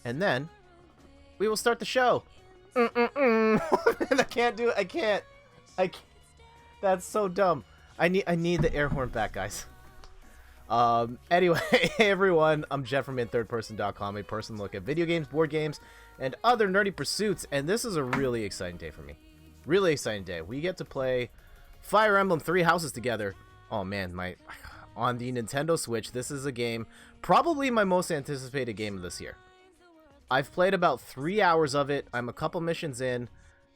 and then we will start the show. I can't do it. I can't. That's so dumb. I need the air horn back, guys. Anyway, hey everyone, I'm Jet from inthirdperson.com, a personal look at video games, board games, and other nerdy pursuits, and this is a really exciting day for me. Really exciting day. We get to play Fire Emblem 3 Houses together. Oh man, on the Nintendo Switch, this is a game, probably my most anticipated game of this year. I've played about 3 hours of it, I'm a couple missions in,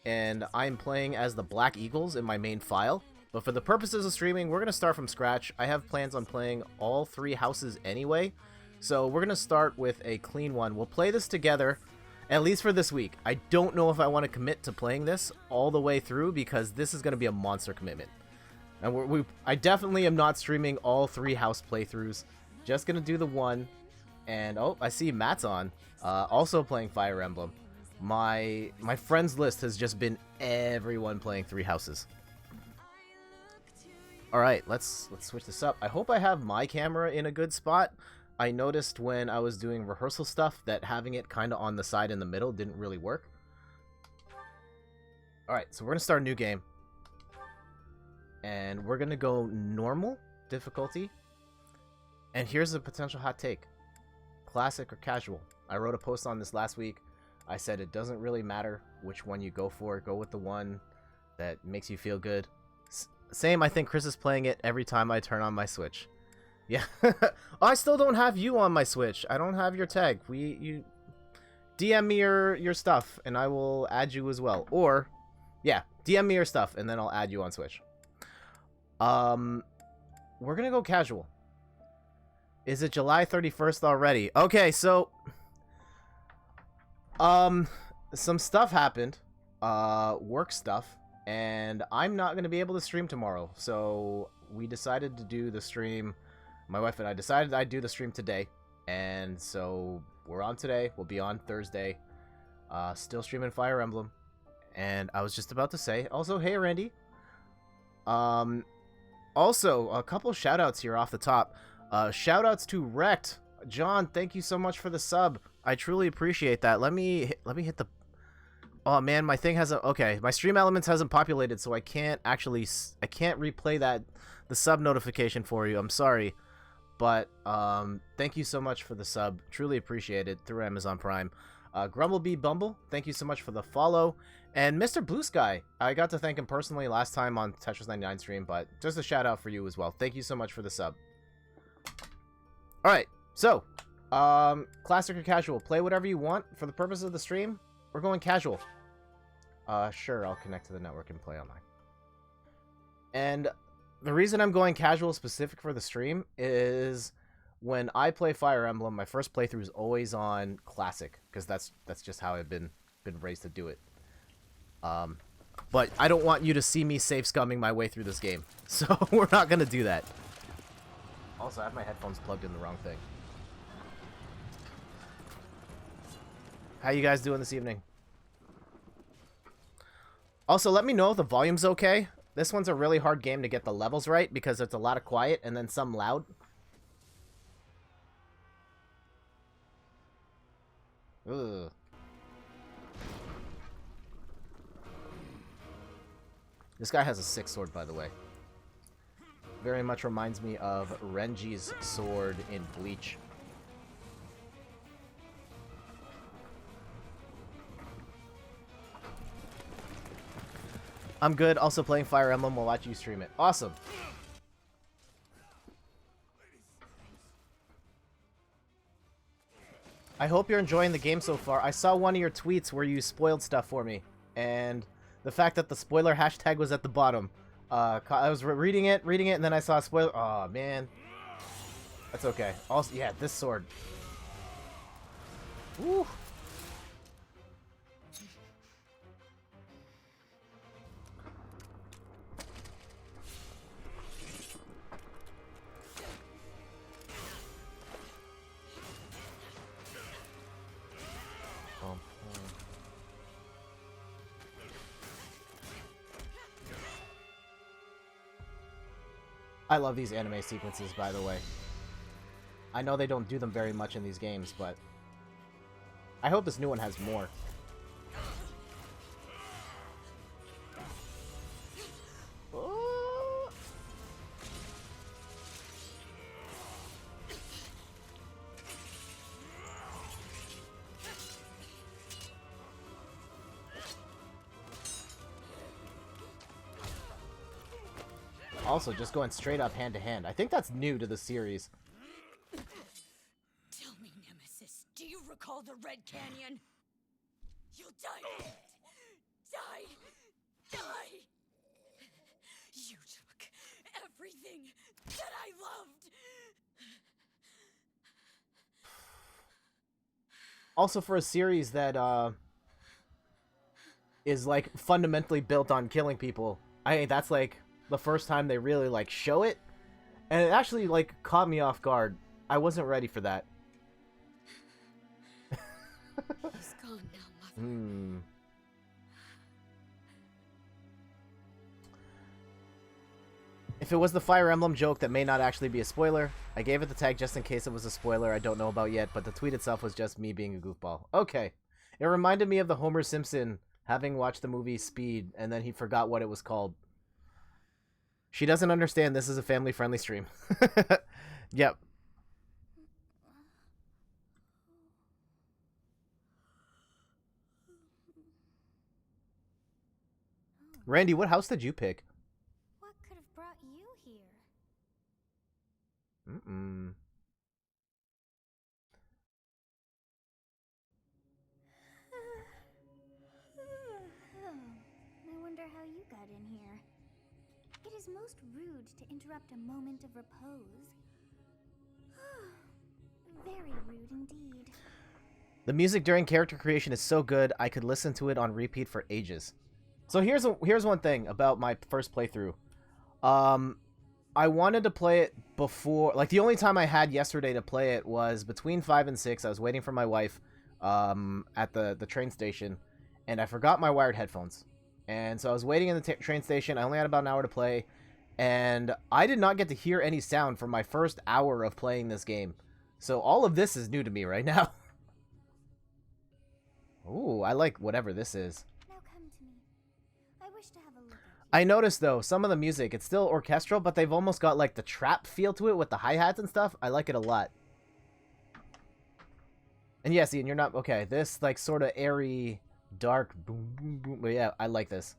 and I'm playing as the Black Eagles in my main file. But for the purposes of streaming, we're going to start from scratch. I have plans on playing all 3 houses anyway, so we're going to start with a clean one. We'll play this together, at least for this week. I don't know if I want to commit to playing this all the way through, because this is going to be a monster commitment. And I definitely am not streaming all 3 house playthroughs. Just going to do the one. And, oh, I see Matt's on. Also playing Fire Emblem. My friends list has just been everyone playing 3 houses. Alright, let's switch this up. I hope I have my camera in a good spot. I noticed when I was doing rehearsal stuff that having it kind of on the side in the middle didn't really work. Alright, so we're going to start a new game. And we're going to go normal difficulty. And here's a potential hot take. Classic or casual. I wrote a post on this last week. I said it doesn't really matter which one you go for. Go with the one that makes you feel good. Same, I think Chris is playing it every time I turn on my Switch. Yeah. I still don't have you on my Switch. I don't have your tag. You DM me your stuff and I will add you as well. Or, yeah, DM me your stuff and then I'll add you on Switch. We're gonna go casual. Is it July 31st already? Okay, so some stuff happened. Work stuff. And I'm not going to be able to stream tomorrow, so we decided to do the stream. My wife and I decided I'd do the stream today, and so we're on today. We'll be on Thursday. Still streaming Fire Emblem. And I was just about to say, also, hey Randy. Also, a couple shout-outs here off the top. Shout-outs to Wrecked. John, thank you so much for the sub. I truly appreciate that. Let me hit the... Oh man, my thing hasn't... Okay, my Stream Elements hasn't populated, so I can't replay the sub notification for you. I'm sorry. But, thank you so much for the sub. Truly appreciate it through Amazon Prime. Grumblebee Bumble, thank you so much for the follow. And Mr. Blue Sky, I got to thank him personally last time on Tetris 99 stream, but just a shout out for you as well. Thank you so much for the sub. Alright, so, classic or casual, play whatever you want. For the purpose of the stream, we're going casual. Sure, I'll connect to the network and play online. And the reason I'm going casual specific for the stream is when I play Fire Emblem, my first playthrough is always on classic, because that's just how I've been raised to do it. But I don't want you to see me safe scumming my way through this game, so we're not gonna do that. Also, I have my headphones plugged in the wrong thing. How you guys doing this evening? Also, let me know if the volume's okay. This one's a really hard game to get the levels right because it's a lot of quiet and then some loud. Ugh. This guy has a 6 sword, by the way. Very much reminds me of Renji's sword in Bleach. I'm good. Also playing Fire Emblem. We'll watch you stream it. Awesome. I hope you're enjoying the game so far. I saw one of your tweets where you spoiled stuff for me. And the fact that the spoiler hashtag was at the bottom. I was reading it, and then I saw a spoiler. Oh, man. That's okay. Also, yeah, this sword. Woo. I love these anime sequences, by the way. I know they don't do them very much in these games, but I hope this new one has more. Also, just going straight up hand to hand. I think that's new to the series. Tell me, Nemesis, do you recall the Red Canyon? You'll die. Die. You took everything that I loved. Also, for a series that is like fundamentally built on killing people, I think that's like the first time they really like show it, and it actually like caught me off guard. I wasn't ready for that. He's gone now, Mother. If it was the Fire Emblem joke, that may not actually be a spoiler. I gave it the tag just in case it was a spoiler I don't know about yet, but the tweet itself was just me being a goofball. Okay. It reminded me of the Homer Simpson having watched the movie Speed, and then he forgot what it was called. She doesn't understand this is a family-friendly stream. Yep. Randy, what house did you pick? What could have brought you here? I wonder how you got in here. It is most rude to interrupt a moment of repose. Very rude indeed. The music during character creation is so good, I could listen to it on repeat for ages. So here's one thing about my first playthrough. I wanted to play it before, like the only time I had yesterday to play it was between 5 and 6. I was waiting for my wife at the train station, and I forgot my wired headphones. And so I was waiting in the train station. I only had about an hour to play, and I did not get to hear any sound for my first hour of playing this game. So all of this is new to me right now. Ooh, I like whatever this is. Now come to me. I wish to have a look at you. I noticed, though, some of the music, it's still orchestral, but they've almost got, like, the trap feel to it with the hi-hats and stuff. I like it a lot. And yes, Ian, you're not... Okay, this, like, sort of airy, dark, boom, boom, boom. But yeah, I like this.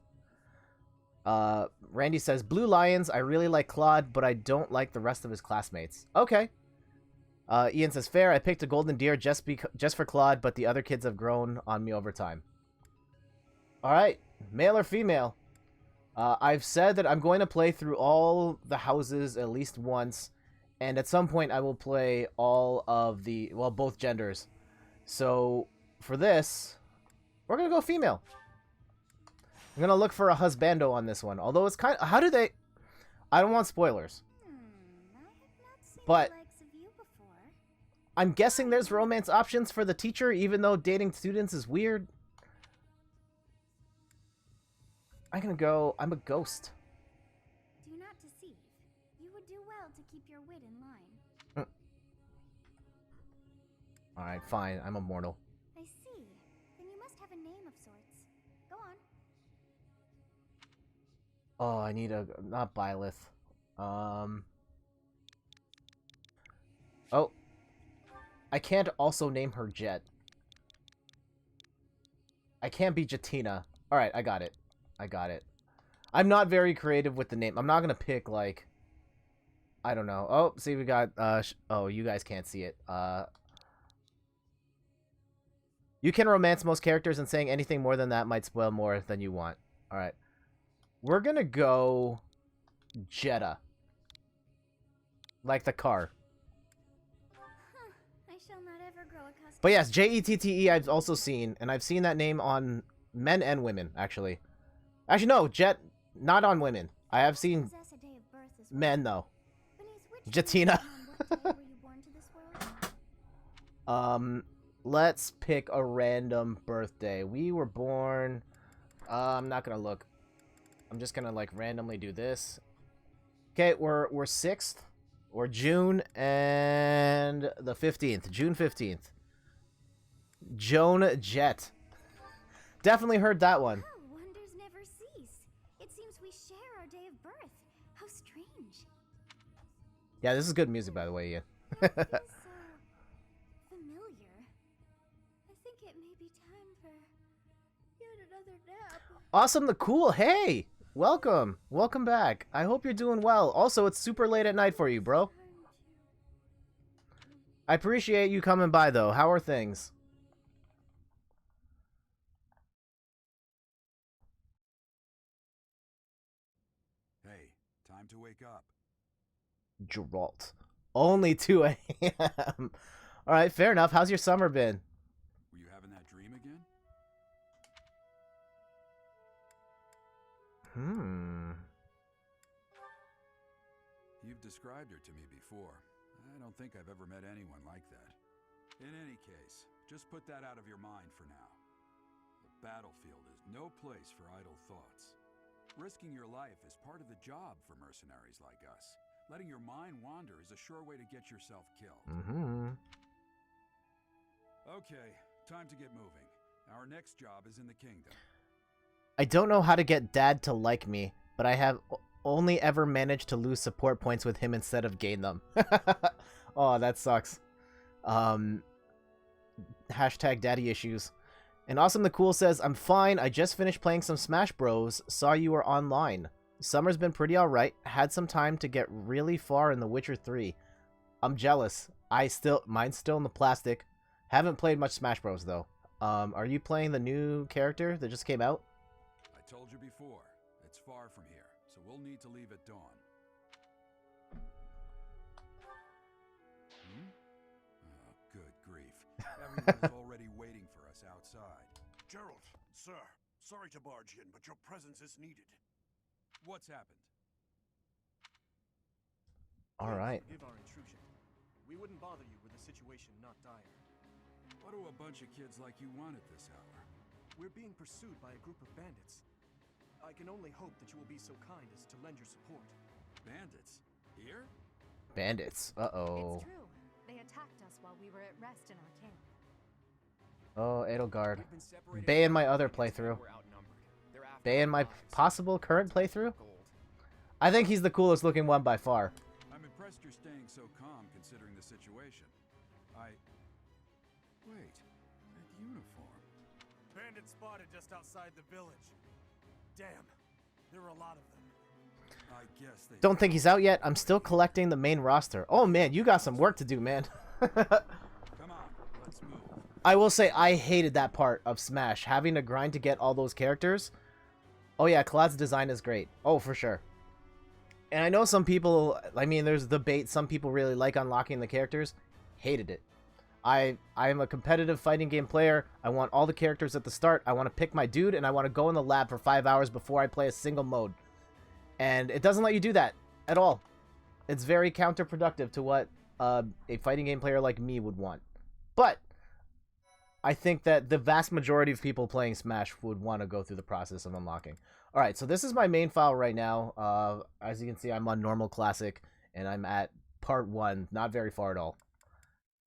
Randy says, Blue Lions, I really like Claude, but I don't like the rest of his classmates. Okay. Ian says, fair, I picked a golden deer just for Claude, but the other kids have grown on me over time. Alright, male or female? I've said that I'm going to play through all the houses at least once, and at some point I will play all of the, well, both genders. So, for this, we're going to go female. I'm going to look for a husbando on this one, although it's kind of, how do they, I don't want spoilers. I have not seen But the likes of you before. I'm guessing there's romance options for the teacher, even though dating students is weird. I'm gonna go, I'm a ghost. Do not deceive. You would do well to keep your wit in line. Alright, fine, I'm a mortal. I see. Then you must have a name of sorts. Go on. Oh, I need a, not Byleth. Oh. I can't also name her Jet. I can't be Jettina. Alright, I got it. I got it. I'm not very creative with the name. I'm not gonna pick, like... I don't know. Oh, see, we got... oh, you guys can't see it. You can romance most characters, and saying anything more than that might spoil more than you want. Alright. We're gonna go... Jetta. Like the car. I shall not ever grow accustomed. But yes, Jette I've also seen, and I've seen that name on men and women, actually. Actually, no, Jet, not on women. I have seen Possess a day of birth as well. men, though. Beneath which Jettina. on what day were you born to this world? Let's pick a random birthday. We were born... I'm not gonna look. I'm just gonna, like, randomly do this. Okay, we're 6th. Or June and the 15th. June 15th. Joan Jett. Definitely heard that one. Oh, wonders never cease. It seems we share our day of birth. How strange. Yeah, this is good music, by the way, Ian. It feels so familiar. I think it may be time for yet another nap. Awesome the Cool. Hey, welcome. Welcome back. I hope you're doing well. Also, it's super late at night for you, bro. I appreciate you coming by, though. How are things? Hey, time to wake up. Geralt. Only 2 a.m. Alright, fair enough. How's your summer been? Were you having that dream again? You've described her to me before. I don't think I've ever met anyone like that. In any case, just put that out of your mind for now. The battlefield is no place for idle thoughts. Risking your life is part of the job for mercenaries like us. Letting your mind wander is a sure way to get yourself killed. Okay, time to get moving. Our next job is in the kingdom. I don't know how to get Dad to like me, but I have only ever managed to lose support points with him instead of gain them. Oh, that sucks. Hashtag daddy issues. And Awesome the Cool says, I'm fine. I just finished playing some Smash Bros. Saw you were online. Summer's been pretty alright. Had some time to get really far in The Witcher 3. I'm jealous. Mine's still in the plastic. Haven't played much Smash Bros. Though. Are you playing the new character that just came out? I told you before, it's far from here, so we'll need to leave at dawn. Oh, good grief. Everyone is already waiting for us outside. Gerald, sir, sorry to barge in, but your presence is needed. What's happened? Alright. Forgive our intrusion. We wouldn't bother you with a situation not dire. What do a bunch of kids like you want at this hour? We're being pursued by a group of bandits. I can only hope that you will be so kind as to lend your support. Bandits? Here? Bandits. Uh-oh. It's true. They attacked us while we were at rest in our camp. Oh, Edelgard. We've been separated Bay in my from other bandits when playthrough. we're outnumbered. They're after Bay in our my lives. possible current playthrough? Gold. I think he's the coolest looking one by far. I'm impressed you're staying so calm considering the situation. Wait, that uniform. Bandits spotted just outside the village. Damn, there are a lot of them. I guess they... Don't think he's out yet. I'm still collecting the main roster. Oh man, you got some work to do, man. Come on, let's move. I will say I hated that part of Smash, having to grind to get all those characters. Oh yeah, Cloud's design is great. Oh, for sure. And I know some people, I mean, there's debate. Some people really like unlocking the characters. Hated it. I am a competitive fighting game player. I want all the characters at the start. I want to pick my dude, and I want to go in the lab for 5 hours before I play a single mode. And it doesn't let you do that at all. It's very counterproductive to what a fighting game player like me would want. But I think that the vast majority of people playing Smash would want to go through the process of unlocking. Alright, so this is my main file right now. As you can see, I'm on normal classic, and I'm at part 1, not very far at all.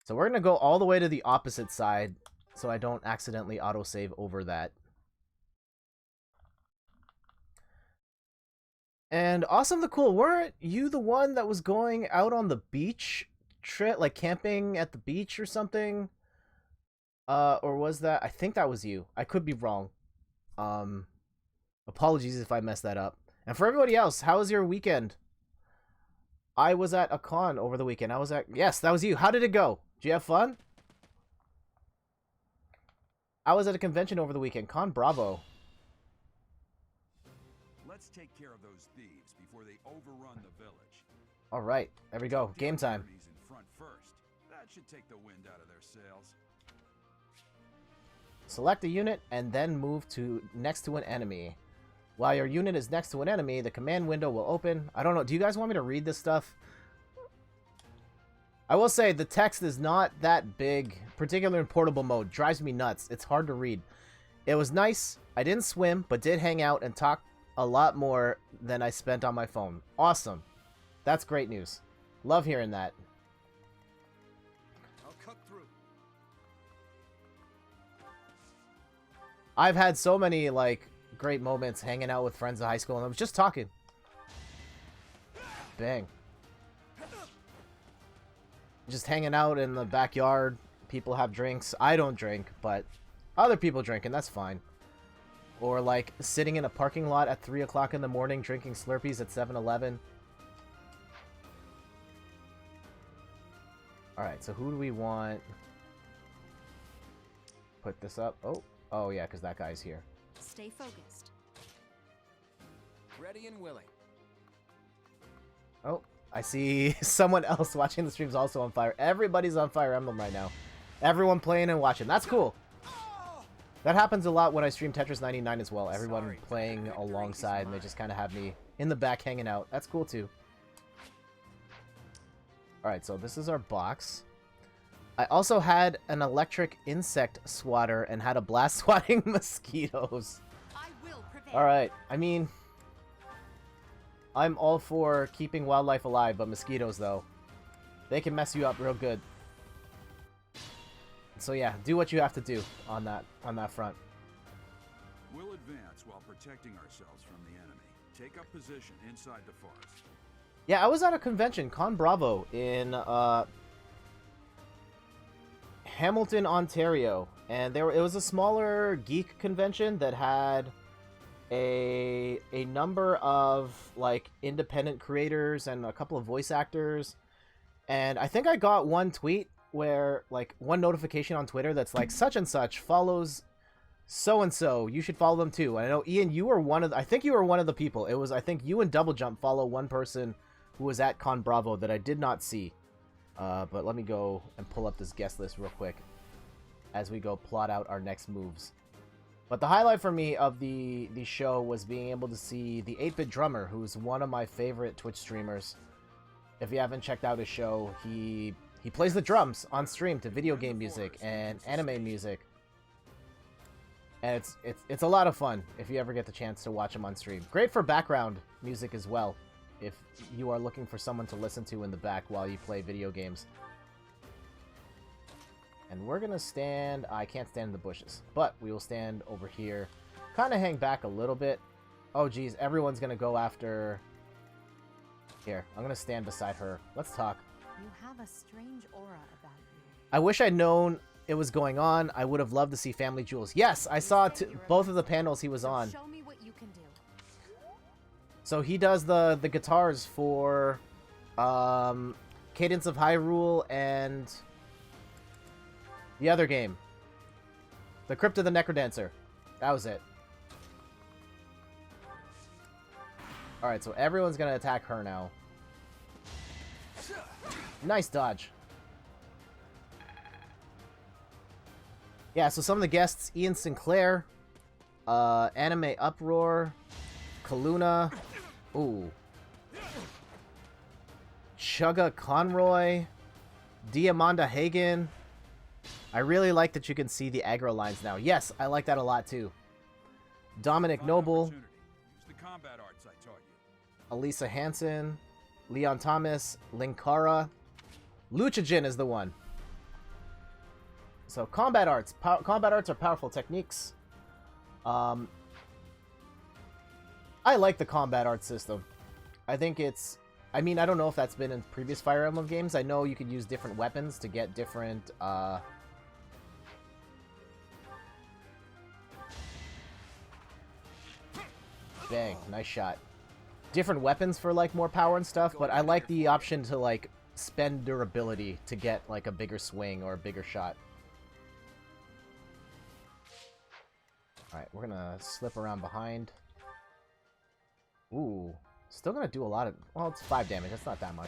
So we're going to go all the way to the opposite side, so I don't accidentally autosave over that. And Awesome the Cool, weren't you the one that was going out on the beach trip, like camping at the beach or something? Or was that, I think that was you. I could be wrong. Apologies if I messed that up. And for everybody else, how was your weekend? I was at a con over the weekend. Yes, that was you. How did it go? Did you have fun? I was at a convention over the weekend. ConBravo. Let's take care of those thieves before they overrun the village. Alright, there we go. Game time. Enemies in front first. That should take the wind out of their sails. Select a unit and then move next to an enemy. While your unit is next to an enemy, the command window will open. I don't know. Do you guys want me to read this stuff? I will say the text is not that big, particularly in portable mode. Drives me nuts. It's hard to read. It was nice. I didn't swim, but did hang out and talk a lot more than I spent on my phone. Awesome. That's great news. Love hearing that. I'll cut through. I've had so many, like, great moments hanging out with friends in high school, and I was just talking. Bang. Just hanging out in the backyard. People have drinks. I don't drink, but other people drink, and that's fine. Or, like, sitting in a parking lot at 3 o'clock in the morning drinking Slurpees at 7-Eleven. Alright, so who do we want? Put this up. Oh yeah, because that guy's here. Stay focused. Ready and willing. Oh, I see someone else watching the stream's also on Fire. Everybody's on Fire Emblem right now. Everyone playing and watching. That's cool. That happens a lot when I stream Tetris 99 as well. Everyone playing alongside, and they just kind of have me in the back hanging out. That's cool too. Alright, so this is our box. I also had an electric insect swatter and had a blast swatting mosquitoes. Alright, I mean, I'm all for keeping wildlife alive, but mosquitoes, though, they can mess you up real good. So yeah, do what you have to do on that front. We'll advance while protecting ourselves from the enemy. Take up position inside the forest. Yeah, I was at a convention, ConBravo, in Hamilton, Ontario, and it was a smaller geek convention that had a number of, like, independent creators and a couple of voice actors. And I think I got one tweet where, like, one notification on Twitter that's like, such and such follows so and so, you should follow them too. And I know, Ian, you were one of I think you were one of the people. It was, I think you and Double Jump follow one person who was at ConBravo that I did not see. But let me go and pull up this guest list real quick as we go plot out our next moves. But the highlight for me of the show was being able to see the 8-Bit Drummer, who's one of my favorite Twitch streamers. If you haven't checked out his show, he plays the drums on stream to video game music and anime music. And it's a lot of fun if you ever get the chance to watch him on stream. Great for background music as well, if you are looking for someone to listen to in the back while you play video games. And we're gonna stand... I can't stand in the bushes, but we will stand over here. Kind of hang back a little bit. Oh geez, everyone's gonna go after... Here, I'm gonna stand beside her. Let's talk. You have a strange aura about you. I wish I'd known it was going on. I would have loved to see Family Jewels. Yes, I saw both of the panels he was on. Show me what you can do. So he does the guitars for Cadence of Hyrule and the other game. The Crypt of the Necrodancer. That was it. Alright, so everyone's gonna attack her now. Nice dodge. Yeah, so some of the guests, Ian Sinclair, Anime Uproar, Kaluna, ooh, Chugga Conroy, Diamanda Hagen. I really like that you can see the aggro lines now. Yes, I like that a lot too. Dominic Noble, Use the combat arts I taught you. Elisa Hansen, Leon Thomas, Linkara. Luchajin is the one. So combat arts. Combat arts are powerful techniques. I like the combat art system. I think it's... I mean, I don't know if that's been in previous Fire Emblem games. I know you could use different weapons to get different... Bang. Nice shot. Different weapons for, like, more power and stuff, but I like the option to, like, spend durability to get, like, a bigger swing or a bigger shot. Alright, we're gonna slip around behind. Ooh. Still gonna do a lot of... Well, it's 5 damage. That's not that much.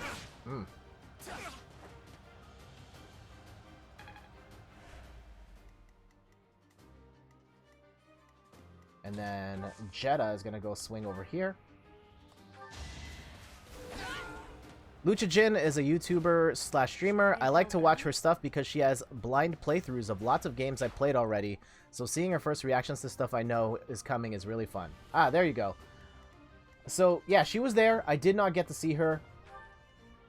And then Jetta is gonna go swing over here. Luchajin is a YouTuber slash streamer. I like to watch her stuff because she has blind playthroughs of lots of games I've played already. So seeing her first reactions to stuff I know is coming is really fun. Ah, there you go. So, yeah, she was there. I did not get to see her.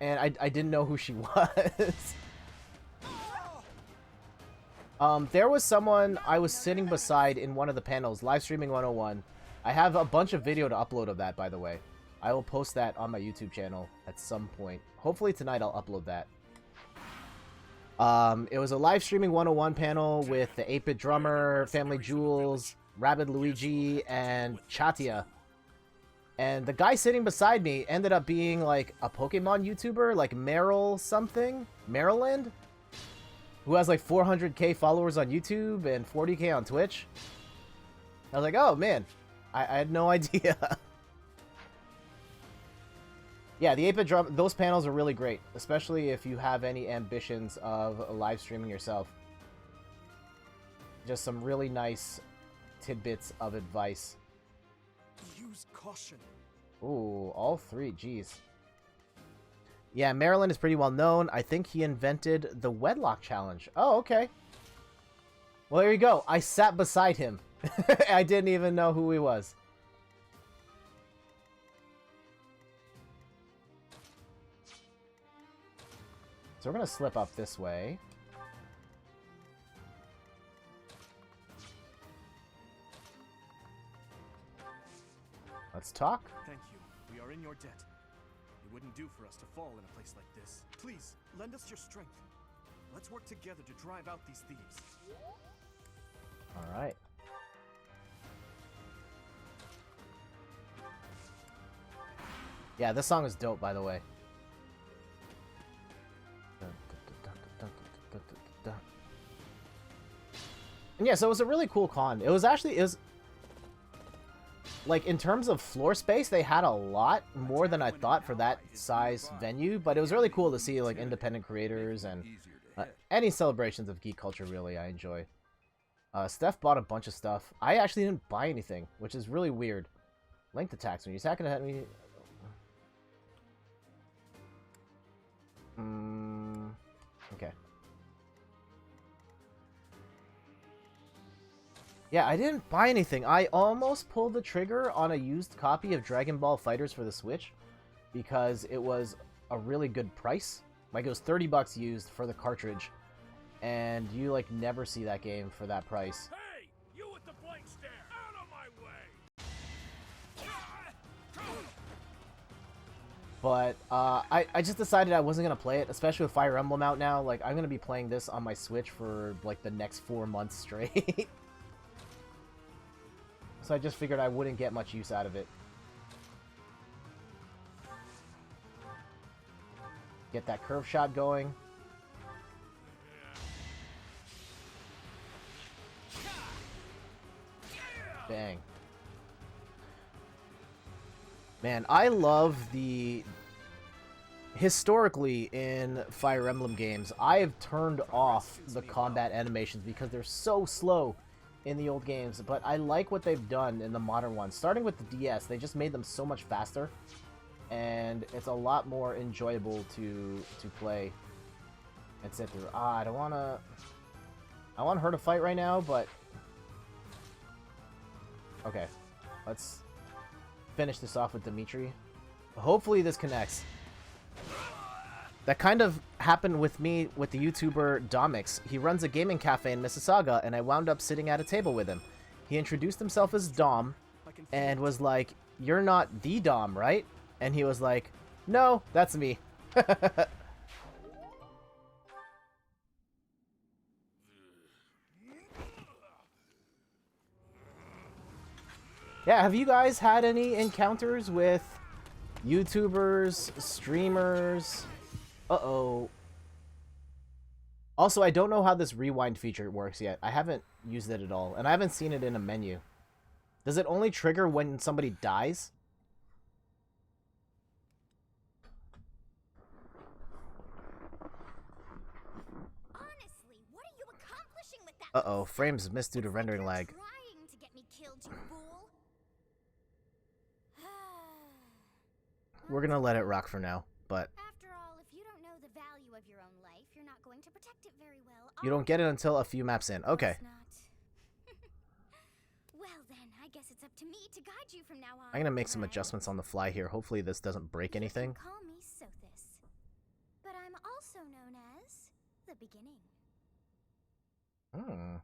And I didn't know who she was. There was someone I was sitting beside in one of the panels, live streaming 101. I have a bunch of video to upload of that, by the way. I will post that on my YouTube channel at some point. Hopefully tonight I'll upload that. It was a live streaming 101 panel with the 8-Bit Drummer, Family Jewels, Rabid Luigi, and Chatia. And the guy sitting beside me ended up being like a Pokemon YouTuber, like Meryl something? Maryland? Who has like 400k followers on YouTube and 40k on Twitch. I was like, oh man, I had no idea. Yeah, the 8-Bit Drum, those panels are really great, especially if you have any ambitions of live streaming yourself. Just some really nice tidbits of advice. Use caution. Ooh, all three, jeez. Yeah, Maryland is pretty well known. I think he invented the wedlock challenge. Oh, okay. Well, there you go. I sat beside him. I didn't even know who he was. So we're going to slip up this way. Let's talk. Thank you. We are in your debt. It wouldn't do for us to fall in a place like this. Please, lend us your strength. Let's work together to drive out these thieves. All right. Yeah, this song is dope, by the way. And yeah, so it was a really cool con. It was like, in terms of floor space, they had a lot more than I thought for that size venue, but it was really cool to see, like, independent creators and any celebrations of geek culture, really, I enjoy. Steph bought a bunch of stuff. I actually didn't buy anything, which is really weird. Linked attacks. When you attack ahead of me... okay. Yeah, I didn't buy anything. I almost pulled the trigger on a used copy of Dragon Ball FighterZ for the Switch because it was a really good price. Like, it was 30 bucks used for the cartridge, and you, like, never see that game for that price. Hey, you with the blank stare, out of my way! But I just decided I wasn't going to play it, especially with Fire Emblem out now. Like, I'm going to be playing this on my Switch for, like, the next 4 months straight. So I just figured I wouldn't get much use out of it. Get that curve shot going. Bang. Man, I love the... Historically, in Fire Emblem games, I have turned off the combat animations because they're so slow in the old games, but I like what they've done in the modern ones. Starting with the DS, they just made them so much faster, and it's a lot more enjoyable to play and sit through. I don't want to... I want her to fight right now, but... Okay, let's finish this off with Dimitri. Hopefully this connects. That kind of happened with me with the YouTuber Domix. He runs a gaming cafe in Mississauga, and I wound up sitting at a table with him. He introduced himself as Dom, and was like, "You're not the Dom, right?" And he was like, "No, that's me." Yeah, have you guys had any encounters with YouTubers, streamers? Uh-oh. Also, I don't know how this rewind feature works yet. I haven't used it at all, and I haven't seen it in a menu. Does it only trigger when somebody dies? Honestly, what are you accomplishing with that? Uh-oh, frames missed due to rendering lag. Trying to get me killed, you fool. We're gonna let it rock for now, but... After all, if you don't know the value of your own life, you're not going to protect it very well. You don't get it until a few maps in. Okay. Well then, I guess it's up to me to guide you from now on. I'm gonna make some adjustments on the fly here. Hopefully this doesn't break anything. Call me Sothis, but I'm also known as the Beginning. Hmm.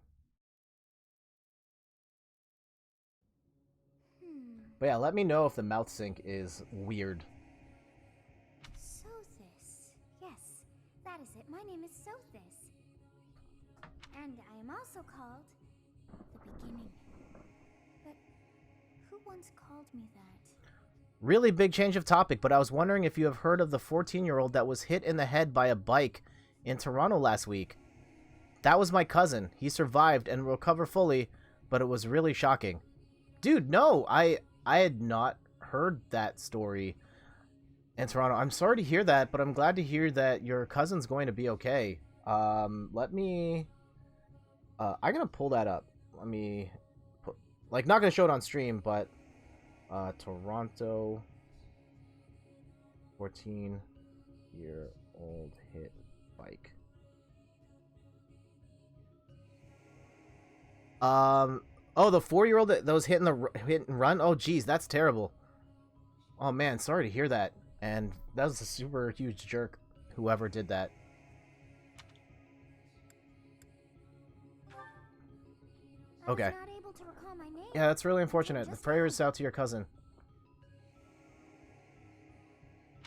Hmm. But yeah, let me know if the mouth sync is weird. Sothis. Yes, that is it. My name is Sothis. And I am also called the Beginning. But who once called me that? Really big change of topic, but I was wondering if you have heard of the 14-year-old that was hit in the head by a bike in Toronto last week. That was my cousin. He survived and will recover fully, but it was really shocking. Dude, no, I had not heard that story in Toronto. I'm sorry to hear that, but I'm glad to hear that your cousin's going to be okay. Let me... I'm gonna pull that up. Let me... Like, not gonna show it on stream, but... Toronto... 14-year-old hit bike. Oh, the 4-year-old that was hit and run? Oh, geez, that's terrible. Oh, man, sorry to hear that. And that was a super huge jerk, whoever did that. Okay. I was not able to recall my name. Yeah, that's really unfortunate. The prayers out to your cousin.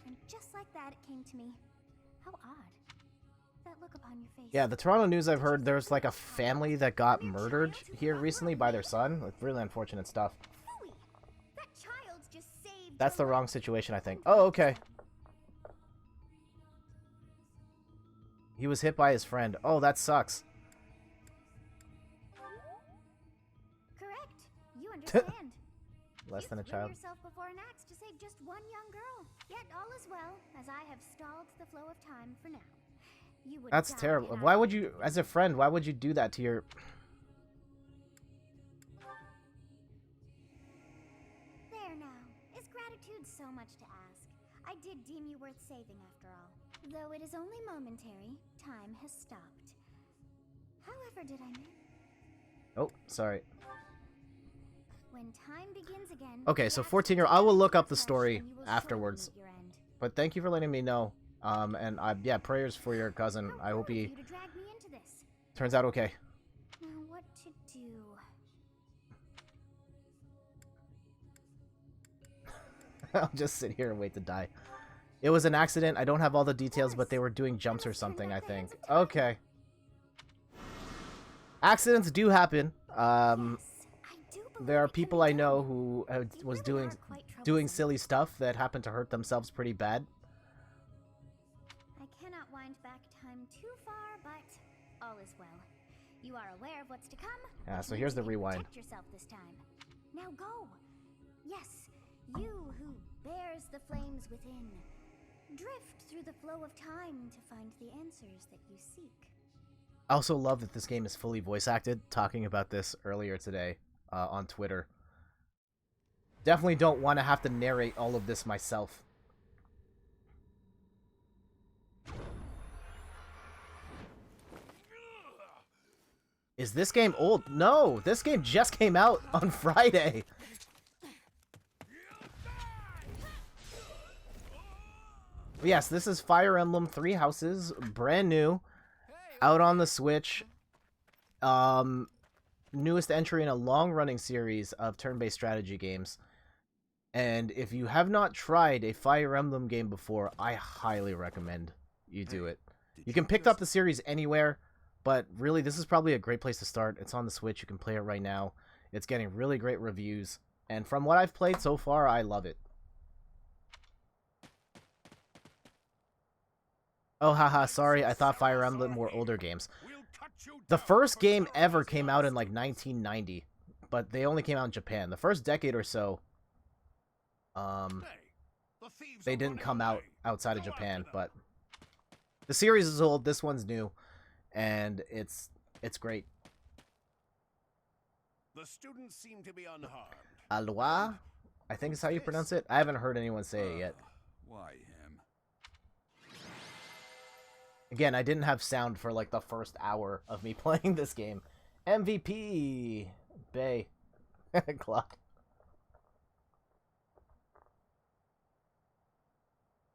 And just like that, it came to me. How odd. That look upon your face. Yeah, the Toronto news I've heard, there's like a family that got murdered here recently by their son. Like, really unfortunate stuff. Phooey! That child just saved That's the your wrong life. situation, I think. Oh, okay. He was hit by his friend. Oh, that sucks. Correct. You understand. Less than a You threw child. yourself before an axe to save just one young girl. Yet all is well, as I have stalled the flow of time for now. You would That's die terrible. had I Why would lived you, to as a friend, why would you do that to your... There now. Is gratitude so much to ask? I did deem you worth saving after all. Though it is only momentary, time has stopped. However did I miss? Oh, sorry. When time begins again. Okay, the so axe 14-year-old... will I will take look its up the flesh story and you will afterwards. surely meet your end. But thank you for letting me know. And yeah, prayers for your cousin. How I hope rude of he you to drag me into this. turns out okay. Now what to do? I'll just sit here and wait to die. It was an accident. I don't have all the details, but they were doing jumps or something, I think. Okay. Accidents do happen. Yes, I do believe There are it can people be I know done. who They was really doing are quite doing troublesome. silly stuff that happened to hurt themselves pretty bad. I cannot wind back time too far, but all is well. You are aware of what's to come. Yeah, which so means here's you the can rewind. Protect yourself this time. Now go. Yes, you who bears the flames within. Drift through the flow of time to find the answers that you seek. I also love that this game is fully voice acted. Talking about this earlier today on Twitter. Definitely don't want to have to narrate all of this myself. Is this game old? No, this game just came out on Friday. Yes, this is Fire Emblem 3 Houses, brand new, out on the Switch. Newest entry in a long-running series of turn-based strategy games. And if you have not tried a Fire Emblem game before, I highly recommend you do it. You can pick up the series anywhere, but really, this is probably a great place to start. It's on the Switch. You can play it right now. It's getting really great reviews. And from what I've played so far, I love it. Oh, haha, sorry. I thought Fire Emblem were older games. The first game ever came out in, like, 1990. But they only came out in Japan. The first decade or so, they didn't come out outside of Japan. But the series is old. This one's new. And it's great. The students seem to be unharmed. Aloha? I think is how you pronounce it. I haven't heard anyone say it yet. Why him? Again, I didn't have sound for like the first hour of me playing this game. MVP! Bay. Clock.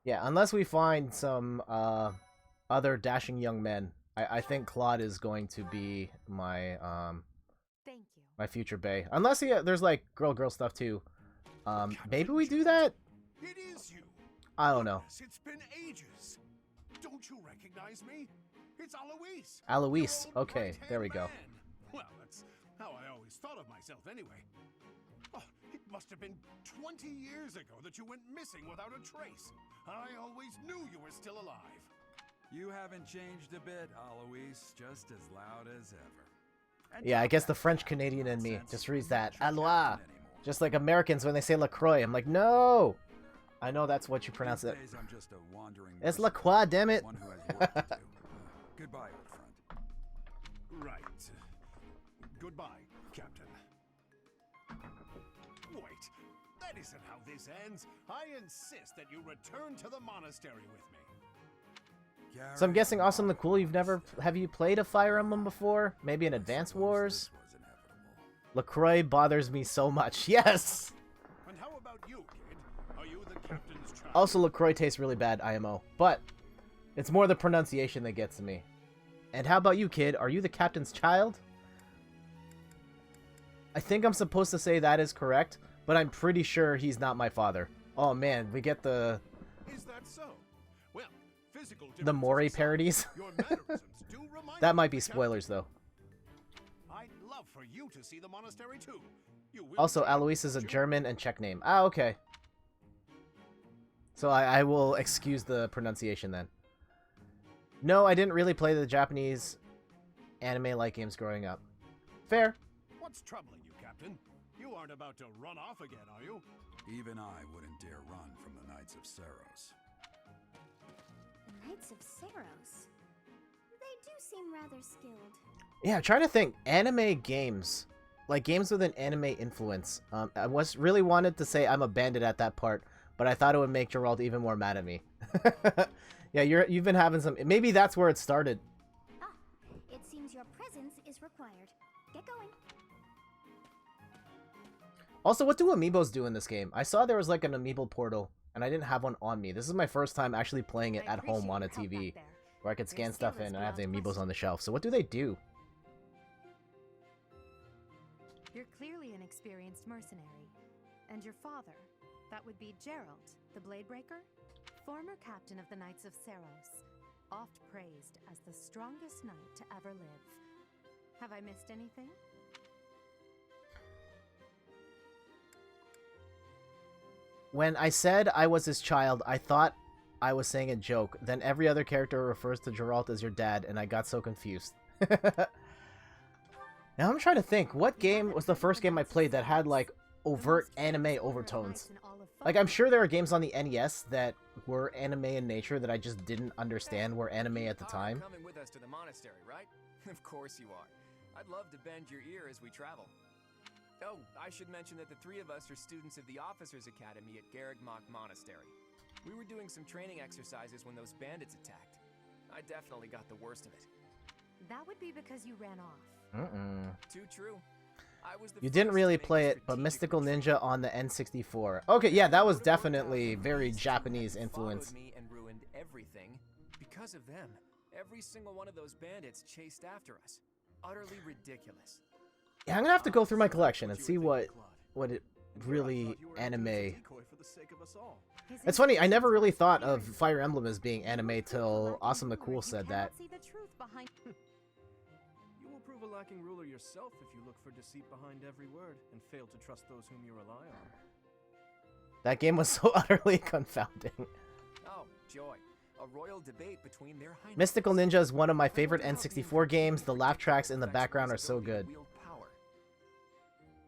Yeah, unless we find some other dashing young men I think Claude is going to be my Thank you. my future bae. Unless there's like girl stuff too. Maybe we do that? It is you. I don't know. Goodness, it's been ages. Don't you recognize me? It's Alois. Alois. Your old Okay, right-hand there we go. man. Well, that's how I always thought of myself anyway. Oh, it must have been 20 years ago that you went missing without a trace. I always knew you were still alive. You haven't changed a bit, Alois. Just as loud as ever. And Yeah, I drop guess the that French fat Canadian in me nonsense. just reads You're that. not your Alois. captain anymore. Just like Americans when they say LaCroix. I'm like, no! I know that's what you pronounce These it. days, I'm just a wandering It's mercenary, LaCroix, damn it! one who has work to do. Goodbye, old friend. Right. Goodbye, Captain. Wait, that isn't how this ends. I insist that you return to the monastery with me. So I'm Gary, guessing Awesome the Cool, always. have you played a Fire Emblem before? Maybe in Advance Suppose Wars? this was inevitable. LaCroix bothers me so much. Yes! And how about you, kid? Are you the captain's child? Also, LaCroix tastes really bad, IMO. But, it's more the pronunciation that gets to me. And how about you, kid? Are you the captain's child? I think I'm supposed to say that is correct, but I'm pretty sure he's not my father. Oh man, we get the Is that so? Well, physical Mori differences aside, parodies. your mannerisms do remind That me might of be the captain. spoilers, though. I'd love for you to see the monastery too. You will Also, too, Alois is a won't you? German and Czech name. Ah, okay. So I will excuse the pronunciation then. No, I didn't really play the Japanese anime-like games growing up. Fair. What's troubling you, Captain? You aren't about to run off again, are you? Even I wouldn't dare run from the Knights of Saros. The Knights of Saros. They do seem rather skilled. Yeah, trying to think. Anime games. Like, games with an anime influence. I really wanted to say I'm a bandit at that part, but I thought it would make Gerald even more mad at me. Yeah, you've been having some... Maybe that's where it started. Ah, it seems your presence is required. Get going. Also, what do amiibos do in this game? I saw there was like an amiibo portal, and I didn't have one on me. This is my first time actually playing it I at home on a appreciate your help TV, back there. where I could scan Your stuff skill is in and I have the beyond amiibos on question. the shelf. So what do they do? You're clearly an experienced mercenary. And your father, that would be Gerald, the Bladebreaker? Former captain of the Knights of Saros, oft praised as the strongest knight to ever live. Have I missed anything? When I said I was his child, I thought I was saying a joke. Then every other character refers to Geralt as your dad, and I got so confused. Now I'm trying to think, what game was the first game I played that had, like, overt anime overtones? Like, I'm sure there are games on the NES that were anime in nature that I just didn't understand were anime at the time. You're coming with us to the monastery, right? Of course you are. I'd love to bend your ear as we travel. Oh, I should mention that the three of us are students of the Officers Academy at Garrigmach Monastery. We were doing some training exercises when those bandits attacked. I definitely got the worst of it. That would be because you ran off. Too true. I was the You didn't first really to make a play it, but strategic Mystical retreat. Ninja on the N64. Okay, yeah, that was Would've worked out definitely if very these two Japanese hadn't influence. followed me and ruined everything because of them. Every single one of those bandits chased after us. Utterly ridiculous. Yeah, I'm gonna have to go through my collection and you see were thinking, what it And here I really thought you were acting as a anime. decoy for the sake of us all. His It's funny, I never really thought of influence Fire Emblem as being anime You till lacking Awesome the ruler, Cool you said cannot that. see the truth behind. You will prove a lacking ruler yourself if you look for deceit behind every word and fail to trust those whom you rely on. That game was so utterly confounding. Oh, joy. A royal debate between their highnesses. Mystical Ninja is one of my I favorite wonder how the N64 games. The incredibly laugh tracks predictable in the effects of background are his so ability to good. wield power.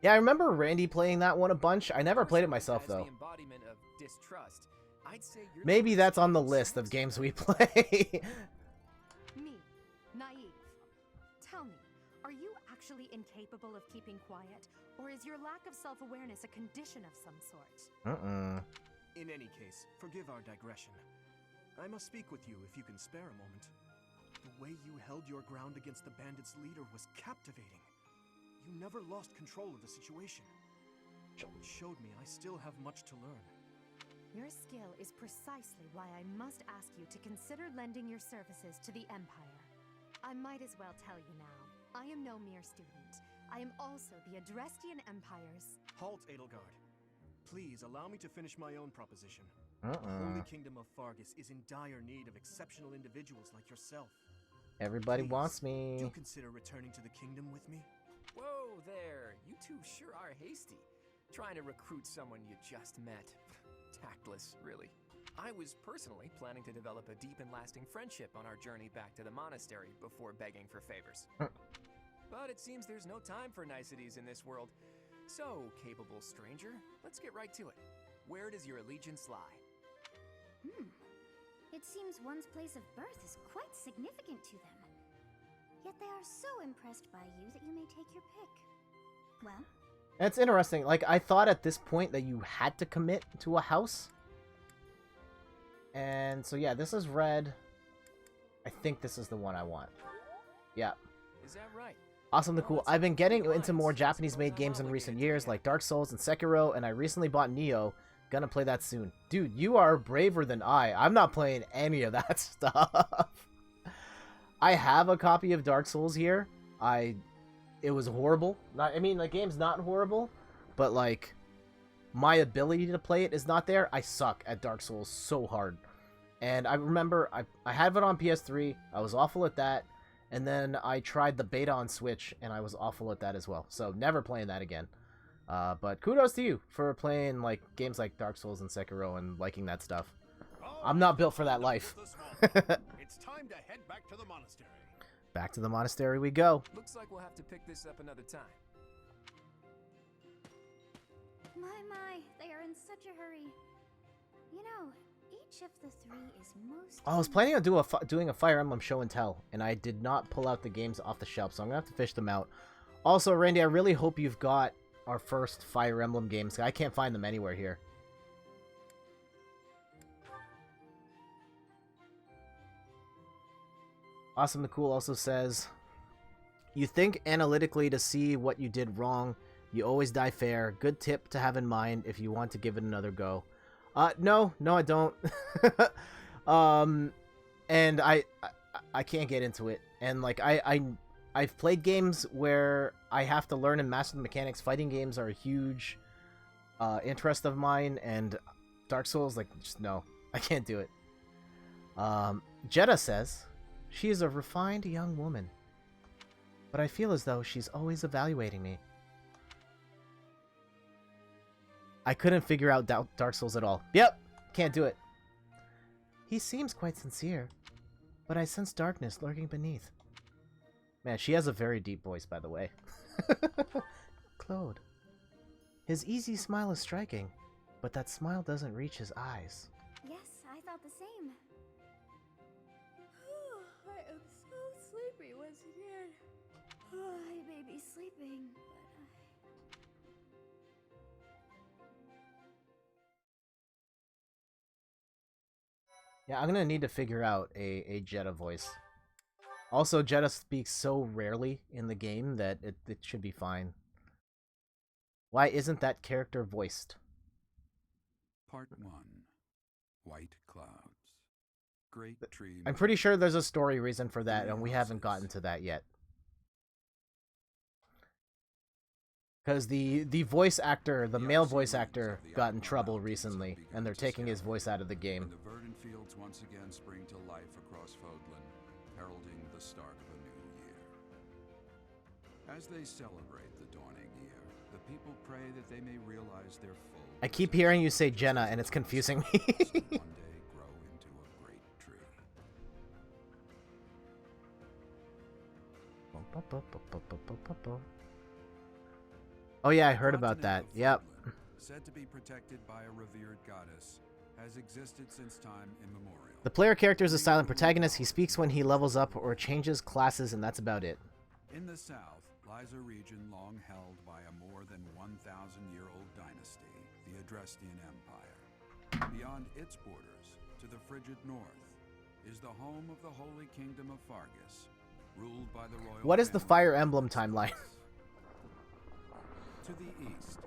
Yeah, I remember Randy playing that one a bunch. I never played it Personally, myself, as though. the embodiment of distrust, I'd say you're the Maybe most that's on the common list of sense. games we play. Me, naive. Tell me, are you actually incapable of keeping quiet, or is your lack of self-awareness a condition of some sort? In any case, forgive our digression. I must speak with you if you can spare a moment. The way you held your ground against the bandits' leader was captivating. You never lost control of the situation. It showed me I still have much to learn. Your skill is precisely why I must ask you to consider lending your services to the Empire. I might as well tell you now. I am no mere student. I am also the Adrestian Empire's... Halt, Edelgard. Please allow me to finish my own proposition. The Holy Kingdom of Fargus is in dire need of exceptional individuals like yourself. Everybody Please, wants me. do consider returning to the kingdom with me? Whoa there, you two sure are hasty. Trying to recruit someone you just met. Tactless, really. I was personally planning to develop a deep and lasting friendship on our journey back to the monastery before begging for favors. But it seems there's no time for niceties in this world. So, capable stranger, let's get right to it. Where does your allegiance lie? It seems one's place of birth is quite significant to them. Yet they are so impressed by you that you may take your pick. Well, It's interesting. Like, I thought at this point that you had to commit to a house. And so, yeah, this is red. I think this is the one I want. Yeah. Is that right? Awesome, the cool. I've been getting into more Japanese-made games in recent years, like Dark Souls and Sekiro, and I recently bought Nioh. Gonna play that soon. Dude, you are braver than I. I'm not playing any of that stuff. I have a copy of Dark Souls here. It was horrible. I mean, the game's not horrible, but, like, my ability to play it is not there. I suck at Dark Souls so hard. And I remember I had it on PS3. I was awful at that. And then I tried the beta on Switch, and I was awful at that as well. So, never playing that again. But kudos to you for playing, like, games like Dark Souls and Sekiro and liking that stuff. I'm not built for that life. It's time to head back to the monastery. Back to the monastery we go. Looks like we'll have to pick this up another time. my, they are in such a hurry. You know, each of the three is most... I was planning on doing a Fire Emblem show and tell, and I did not pull out the games off the shelf, so I'm going to have to fish them out. Also, Randy, I really hope you've got our first Fire Emblem games. I can't find them anywhere here. Awesome the Cool also says, you think analytically to see what you did wrong. You always die fair. Good tip to have in mind if you want to give it another go. No, I don't. And I can't get into it. And like I've played games where I have to learn and master the mechanics. Fighting games are a huge interest of mine, and Dark Souls, like, just no, I can't do it. Jetta says, she is a refined young woman, but I feel as though she's always evaluating me. I couldn't figure out Dark Souls at all. Yep, can't do it. He seems quite sincere, but I sense darkness lurking beneath. Man, she has a very deep voice, by the way. Claude. His easy smile is striking, but that smile doesn't reach his eyes. Yes, I thought the same. I am so sleepy once again. I may be sleeping, but Yeah, I'm gonna need to figure out a Jetta voice. Also, Jetta speaks so rarely in the game that it should be fine. Why isn't that character voiced? Part 1. White Clouds. Great tree... I'm pretty sure there's a story reason for that, and we haven't gotten to that yet. Because the voice actor, the male voice actor, got in trouble recently, and they're taking his voice out of the game. And the verdant fields once again spring to life across Fodlan, heralding the start of a new year. As they celebrate the dawning year, the people pray that they may realize their full... I keep hearing you say Jenna, and it's confusing me. one day grow into a great tree. Oh yeah, I heard about that. Yep. Said to be protected by a revered goddess, has existed since time immemorial. The player character is a silent protagonist. He speaks when he levels up or changes classes, and that's about it. In the south lies a region long held by a more than 1,000-year-old dynasty, the Adrestian Empire. Beyond its borders, to the frigid north, is the home of the Holy Kingdom of Fargus, ruled by the royal... What is the Fire Emblem timeline? To the east,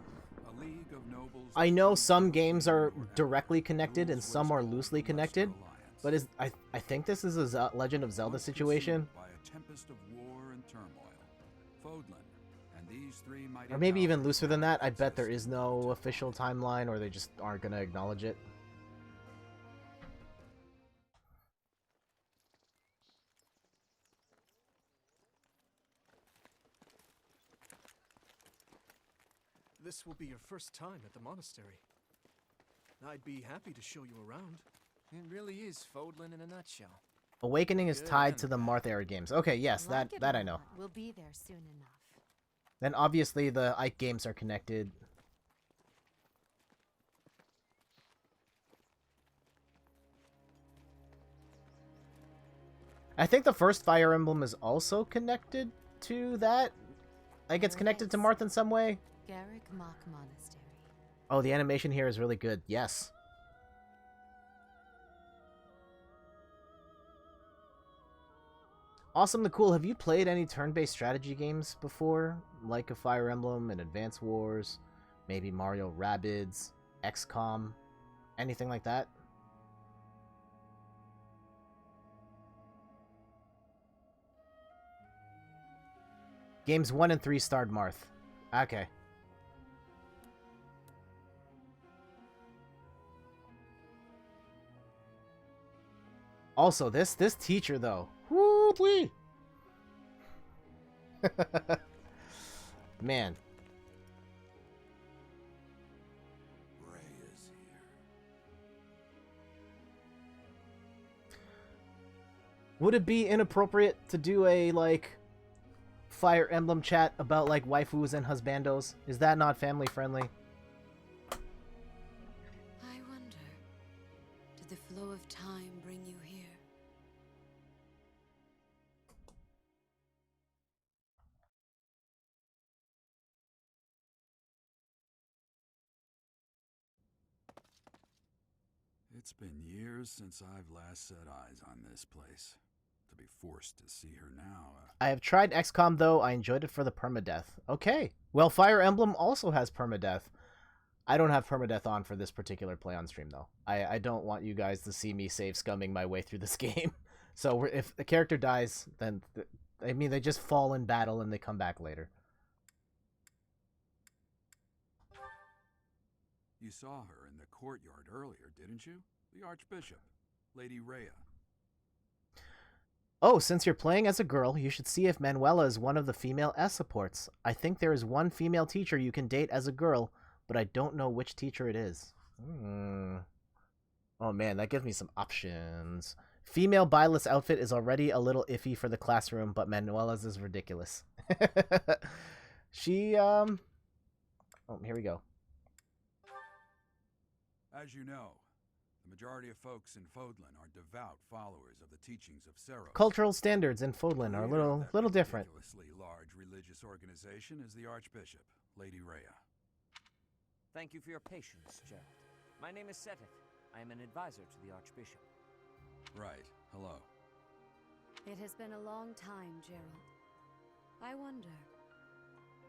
a league of nobles... I know some games are directly connected and some are loosely connected, but I think this is a Legend of Zelda situation. a tempest of war and turmoil. Fodlan, and these three mighty Or maybe even towers looser than that. I bet there exist is in no relative official quality. timeline, or they just aren't going to acknowledge it. This will be your first time at the monastery. I'd be happy to show you around. It really is Fodlan in a nutshell. Awakening is Good tied and to the bad. Marth era games. Okay, yes, Like it that or I know. not, we'll be there soon enough. Then obviously the Ike games are connected. I think the first Fire Emblem is also connected to that. Like it's connected to Marth in some way. Garrick Mock Monastery. Oh, the animation here is really good. Yes. Awesome the Cool, have you played any turn-based strategy games before? Like a Fire Emblem and Advance Wars? Maybe Mario Rabbids? XCOM? Anything like that? Games 1 and 3 starred Marth. Okay. Also, this teacher though. Woo-wee! Man. Ray is here. Would it be inappropriate to do a, like, Fire Emblem chat about, like, waifus and husbandos? Is that not family friendly? I wonder, did the flow of time bring you here? It's been years since I've last set eyes on this place. To be forced to see her now, I have tried XCOM, though. I enjoyed it for the permadeath. Okay. Well, Fire Emblem also has permadeath. I don't have permadeath on for this particular play on stream, though. I don't want you guys to see me save scumming my way through this game. So if the character dies, then... I mean, they just fall in battle and they come back later. You saw her in the courtyard earlier, didn't you? The Archbishop, Lady Rhea. Oh, since you're playing as a girl, you should see if Manuela is one of the female S supports. I think there is one female teacher you can date as a girl, but I don't know which teacher it is. Oh man, that gives me some options. Female Byleth's outfit is already a little iffy for the classroom, but Manuela's is ridiculous. She, Oh, here we go. As you know, the majority of folks in Fodlan are devout followers of the teachings of Seros. Cultural standards in Fodlan are a Leader of that little different. ridiculously large religious organization is the Archbishop, Lady Rhea. Thank you for your patience, Gerald. My name is Seteth. I am an advisor to the Archbishop. Right. Hello. It has been a long time, Gerald. I wonder,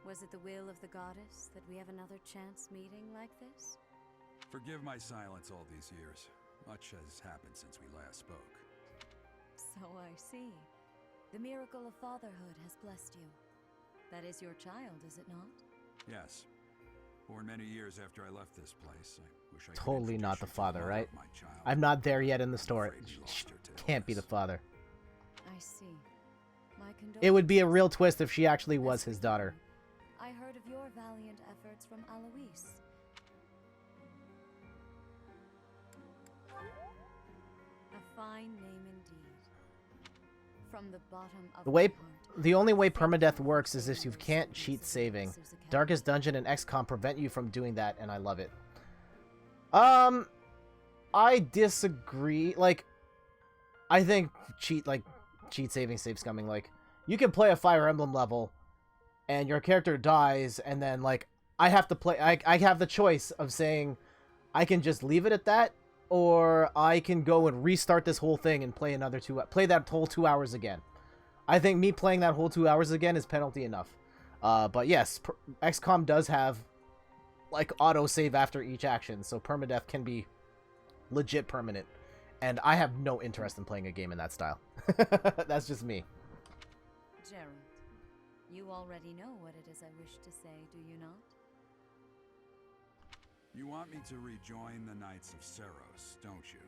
was it the will of the goddess that we have another chance meeting like this? Forgive my silence all these years. Much has happened since we last spoke. So I see. The miracle of fatherhood has blessed you. That is your child, is it not? Yes. Born many years after I left this place, I wish I could Totally introduce not you the to father, mother right? of my child. I'm not there yet in the I'm story. afraid we lost her to Can't be the illness. father. I see. My condolences. It would be a real twist if she actually was his daughter. I heard of your valiant efforts from Alois. A fine name indeed. From the bottom of The way, my heart, the only way thank you permadeath for works is if saving you the can't students cheat of the saving. Officers Academy. Darkest Dungeon and XCOM prevent you from doing that, and I love it. I disagree. Like, I think cheat saving, save scumming. Like, you can play a Fire Emblem level, and your character dies, and then like I have to play. I have the choice of saying I can just leave it at that, or I can go and restart this whole thing and play play that whole 2 hours again. I think me playing that whole 2 hours again is penalty enough. But yes, XCOM does have like auto save after each action, so permadeath can be legit permanent. And I have no interest in playing a game in that style. That's just me. Gerald, you already know what it is I wish to say, do you not? You want me to rejoin the Knights of Seros, don't you?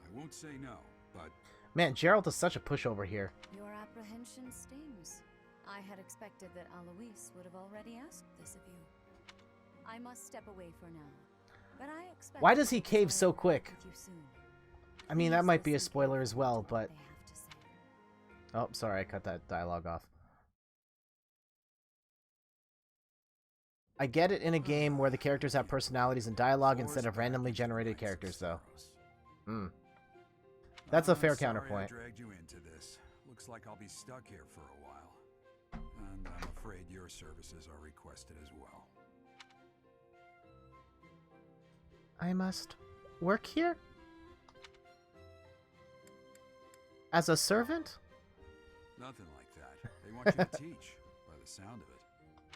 I won't say no, but... Man, Gerald is such a pushover here. Your apprehension stings. I had expected that Alois would have already asked this of you. I must step away for now, but I expect... Why does he cave so quick? with you soon. I mean, that Please might be a listen spoiler as carefully well, to what but... they have to say. Oh, sorry, I cut that dialogue off. I get it in a game where the characters have personalities and dialogue instead of randomly generated characters, though. That's a fair counterpoint. Sorry I dragged you into this. Looks like I'll be stuck here for a while. And I'm afraid your services are requested as well. I must work here? As a servant? Nothing like that. They want you to teach, by the sound of it.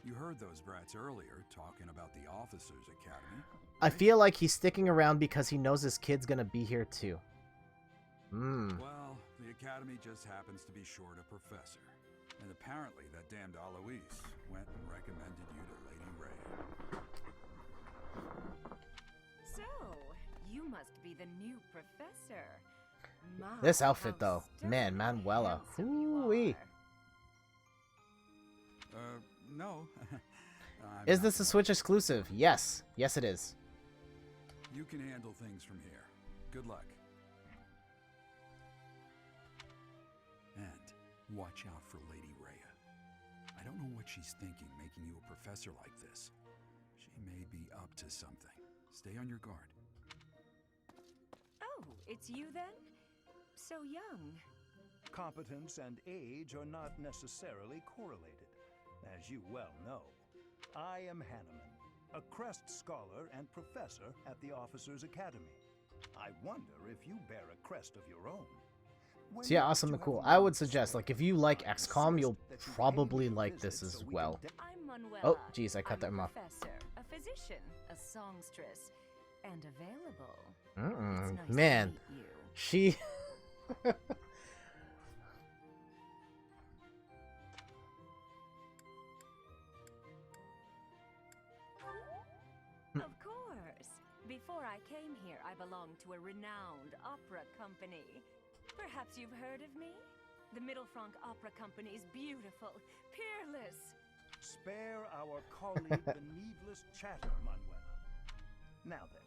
You heard those brats earlier talking about the Officers Academy. I feel like he's sticking around because he knows his kid's gonna be here too. Well, the Academy just happens to be short a professor. And apparently that damned Alois went and recommended you to Lady Rhea. So, you must be the new professor. My, This outfit, how though. Man, sternly Manuela. handsome you Hoo-wee. are. No. Is this a Switch exclusive? Yes. Yes, it is. You can handle things from here. Good luck. And watch out for Lady Rhea. I don't know what she's thinking making you a professor like this. She may be up to something. Stay on your guard. Oh, it's you then? So young. Competence and age are not necessarily correlated, as you well know. I am Hanneman, a crest scholar and professor at the Officers Academy. I wonder if you bear a crest of your own. When So yeah, next awesome you and have cool. a I would moment suggest, spare, like, if you like I XCOM, you'll insist that you pay probably me a like visit this as so we well. can I'm Manuela. Oh, jeez, I cut that I'm off. a professor, a physician, a songstress, and available. Mm-mm, It's nice man, to meet you. she... Of course. Before I came here, I belonged to a renowned opera company. Perhaps you've heard of me? The Middlefranc Opera Company is beautiful, peerless. Spare our colleague the needless chatter, Manuela. Now then,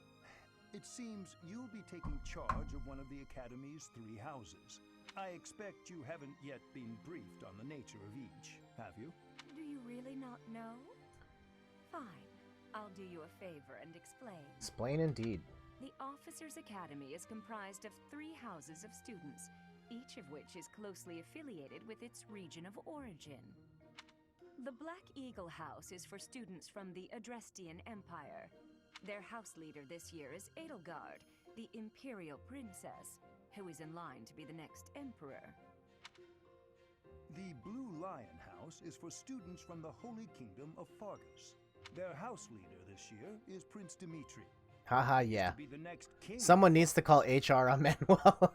it seems you'll be taking charge of one of the Academy's 3 houses. I expect you haven't yet been briefed on the nature of each, have you? Do you really not know? Fine. I'll do you a favor and explain. Explain indeed. The Officers Academy is comprised of 3 houses of students, each of which is closely affiliated with its region of origin. The Black Eagle House is for students from the Adrestian Empire. Their house leader this year is Edelgard, the Imperial Princess, who is in line to be the next emperor. The Blue Lion House is for students from the Holy Kingdom of Fargus. Their house leader this year is Prince Dimitri. Haha, yeah. To be the next king. Someone needs to call HR on Manuel.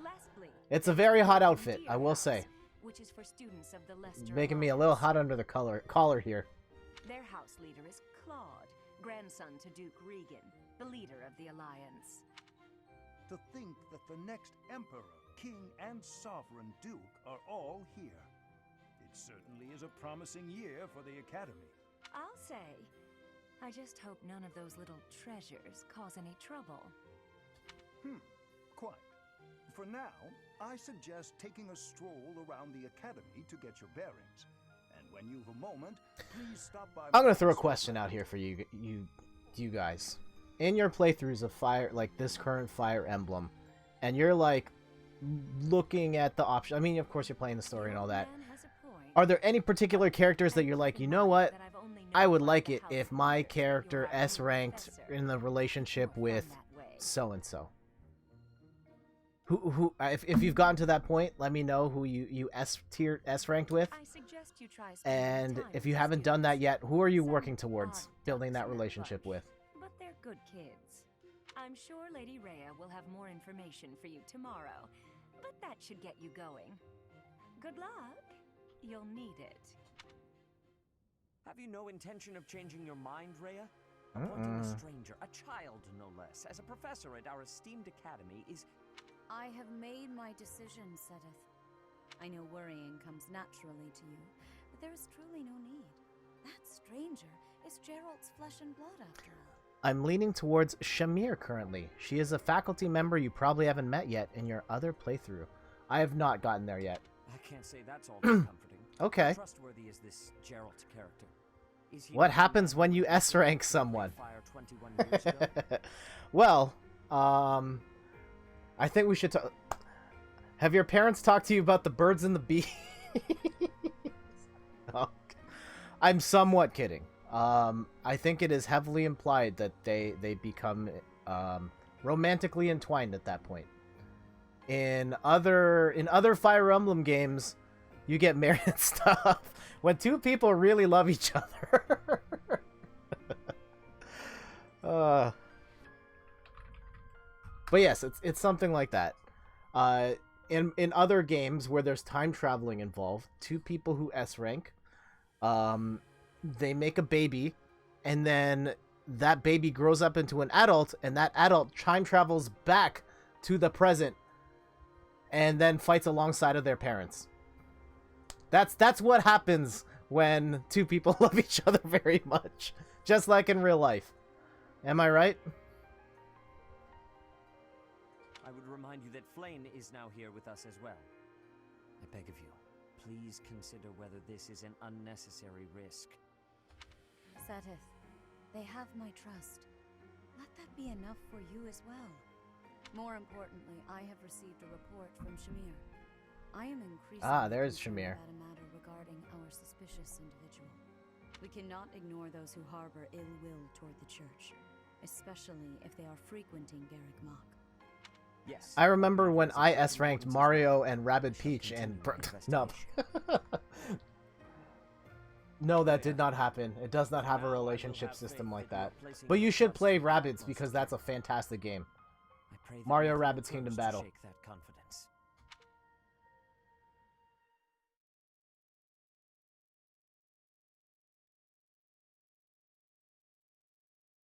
Lastly, It's a very hot the outfit, I will Deer say. House, which is for students of the Leicester Making me a little Alliance. hot under the collar here. Their house leader is Claude, grandson to Duke Regan, the leader of the Alliance. To think that the next emperor, king, and sovereign duke are all here. It certainly is a promising year for the Academy. I'll say. I just hope none of those little treasures cause any trouble. Quite. For now, I suggest taking a stroll around the Academy to get your bearings. And when you've a moment, please stop by. I'm gonna throw a question out here for you guys. In your playthroughs of this current Fire Emblem, and you're like looking at the option. I mean, of course, you're playing the story and all that. Man has a point. Are there any particular characters that you're like, you know what? That I've only known I would one like of it the if house my leaders that character you're S ranked professor. in the relationship More with fun that way. so and so. If you've gotten to that point, let me know who you S ranked with. I suggest you try spending And time if with you the haven't done that students. yet, who are you Some working towards odd building ducks that in relationship bunch, with? But they're good kids. I'm sure Lady Rhea will have more information for you tomorrow, but that should get you going. Good luck. You'll need it. Have you no intention of changing your mind, Rhea? Appointing a stranger, a child no less, as a professor at our esteemed academy is... I have made my decision, Sedith. I know worrying comes naturally to you, but there is truly no need. That stranger is Gerald's flesh and blood, after all. I'm leaning towards Shamir currently. She is a faculty member you probably haven't met yet in your other playthrough. I have not gotten there yet. I can't say that's all too comforting. Okay. How trustworthy is this Gerald character? Is he What happens when you S-rank someone? Fire 21 years ago? Well, I think we should talk... Have your parents talked to you about the birds and the bees? Oh, I'm somewhat kidding. I think it is heavily implied that they become romantically entwined at that point. In other Fire Emblem games, you get married and stuff when two people really love each other. But yes, it's something like that. In other games where there's time traveling involved, two people who S rank, they make a baby, and then that baby grows up into an adult, and that adult time travels back to the present, and then fights alongside of their parents. That's what happens when two people love each other very much, just like in real life. Am I right? I would remind you that Flame is now here with us as well. I beg of you, please consider whether this is an unnecessary risk. Sedith, they have my trust. Let that be enough for you as well. More importantly, I have received a report from Shamir. I am increasingly there's concerned Shamir. about a matter regarding our suspicious individual. We cannot ignore those who harbor ill will toward the church, especially if they are frequenting Garrick Mach. Yes. I remember when I S-ranked Mario and Rabbid Peach and... No. No, that did not happen. It does not have a relationship system like that. But you should play Rabbids because that's a fantastic game. Mario Rabbids Kingdom Battle.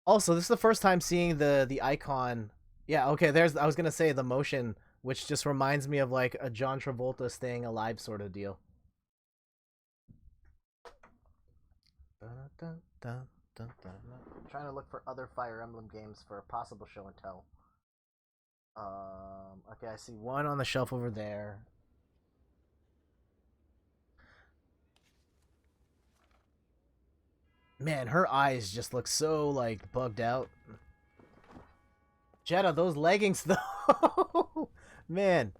Also, this is the first time seeing the icon. Yeah, okay, I was gonna say the motion, which just reminds me of like a John Travolta staying alive sort of deal. I'm trying to look for other Fire Emblem games for a possible show and tell. Okay, I see one on the shelf over there. Man, her eyes just look so, like, bugged out. Jetta, those leggings, though! Man.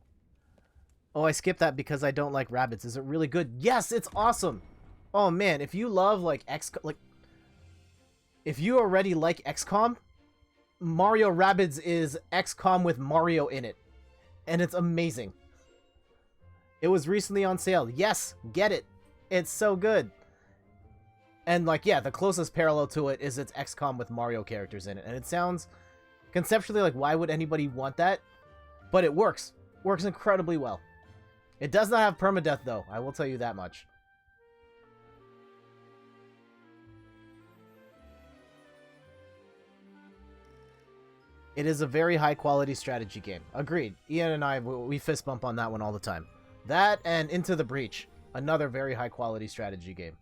Oh, I skipped that because I don't like rabbits. Is it really good? Yes, it's awesome! Oh, man, if you love, like, if you already like XCOM, Mario Rabbids is XCOM with Mario in it. And it's amazing. It was recently on sale. Yes, get it. It's so good. And, like, yeah, the closest parallel to it is it's XCOM with Mario characters in it. And it sounds conceptually like, why would anybody want that? But it works. Works incredibly well. It does not have permadeath, though. I will tell you that much. It is a very high-quality strategy game. Agreed. Ian and I, we fist bump on that one all the time. That and Into the Breach. Another very high-quality strategy game.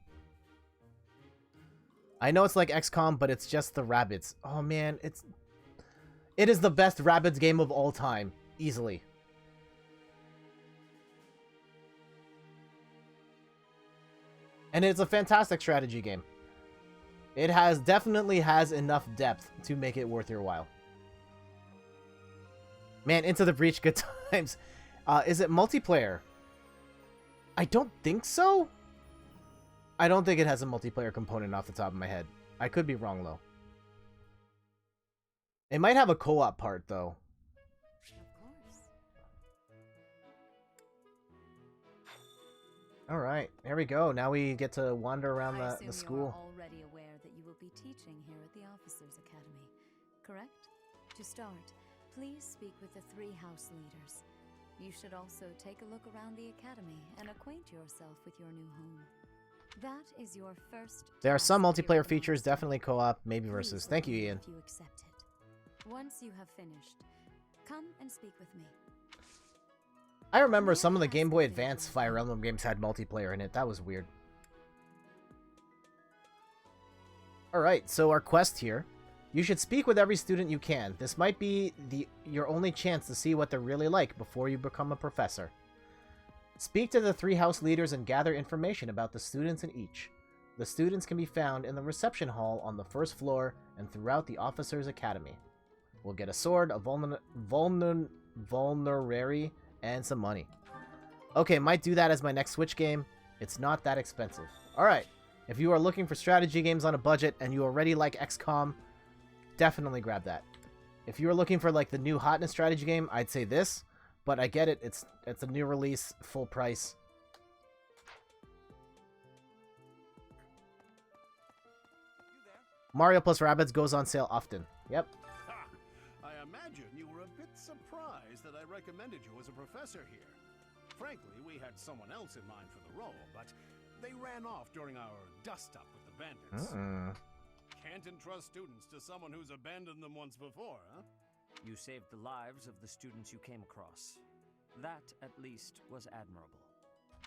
I know it's like XCOM, but it's just the Rabbids. Oh, man, it is the best Rabbids game of all time. Easily. And it's a fantastic strategy game. It definitely has enough depth to make it worth your while. Man, Into the Breach, good times. Is it multiplayer? I don't think so. I don't think it has a multiplayer component off the top of my head. I could be wrong, though. It might have a co-op part, though. Alright, there we go. Now we get to wander around the school. You are already aware that you will be teaching here at the Officers' Academy, correct? To start, please speak with the 3 house leaders. You should also take a look around the academy and acquaint yourself with your new home. That is your first. There are some task here multiplayer at the features, monastery. definitely co-op, maybe versus. Please Thank let you, me know Ian. if you accept it. Once you have finished, come and speak with me. I remember some of the Game Boy Advance Fire Emblem games had multiplayer in it. That was weird. Alright, so our quest here. You should speak with every student you can. This might be your only chance to see what they're really like before you become a professor. Speak to the 3 house leaders and gather information about the students in each. The students can be found in the reception hall on the 1st floor and throughout the officers' academy. We'll get a sword, a vulnerary, and some money. Okay, might do that as my next Switch game. It's not that expensive. Alright, if you are looking for strategy games on a budget and you already like XCOM, definitely grab that. If you are looking for like the new hotness strategy game, I'd say this. But I get it, it's a new release, full price. Mario plus Rabbids goes on sale often. Yep. Ha! I imagine you were a bit surprised that I recommended you as a professor here. Frankly, we had someone else in mind for the role, but they ran off during our dust-up with the bandits. Can't entrust students to someone who's abandoned them once before, huh? You saved the lives of the students you came across. That, at least, was admirable.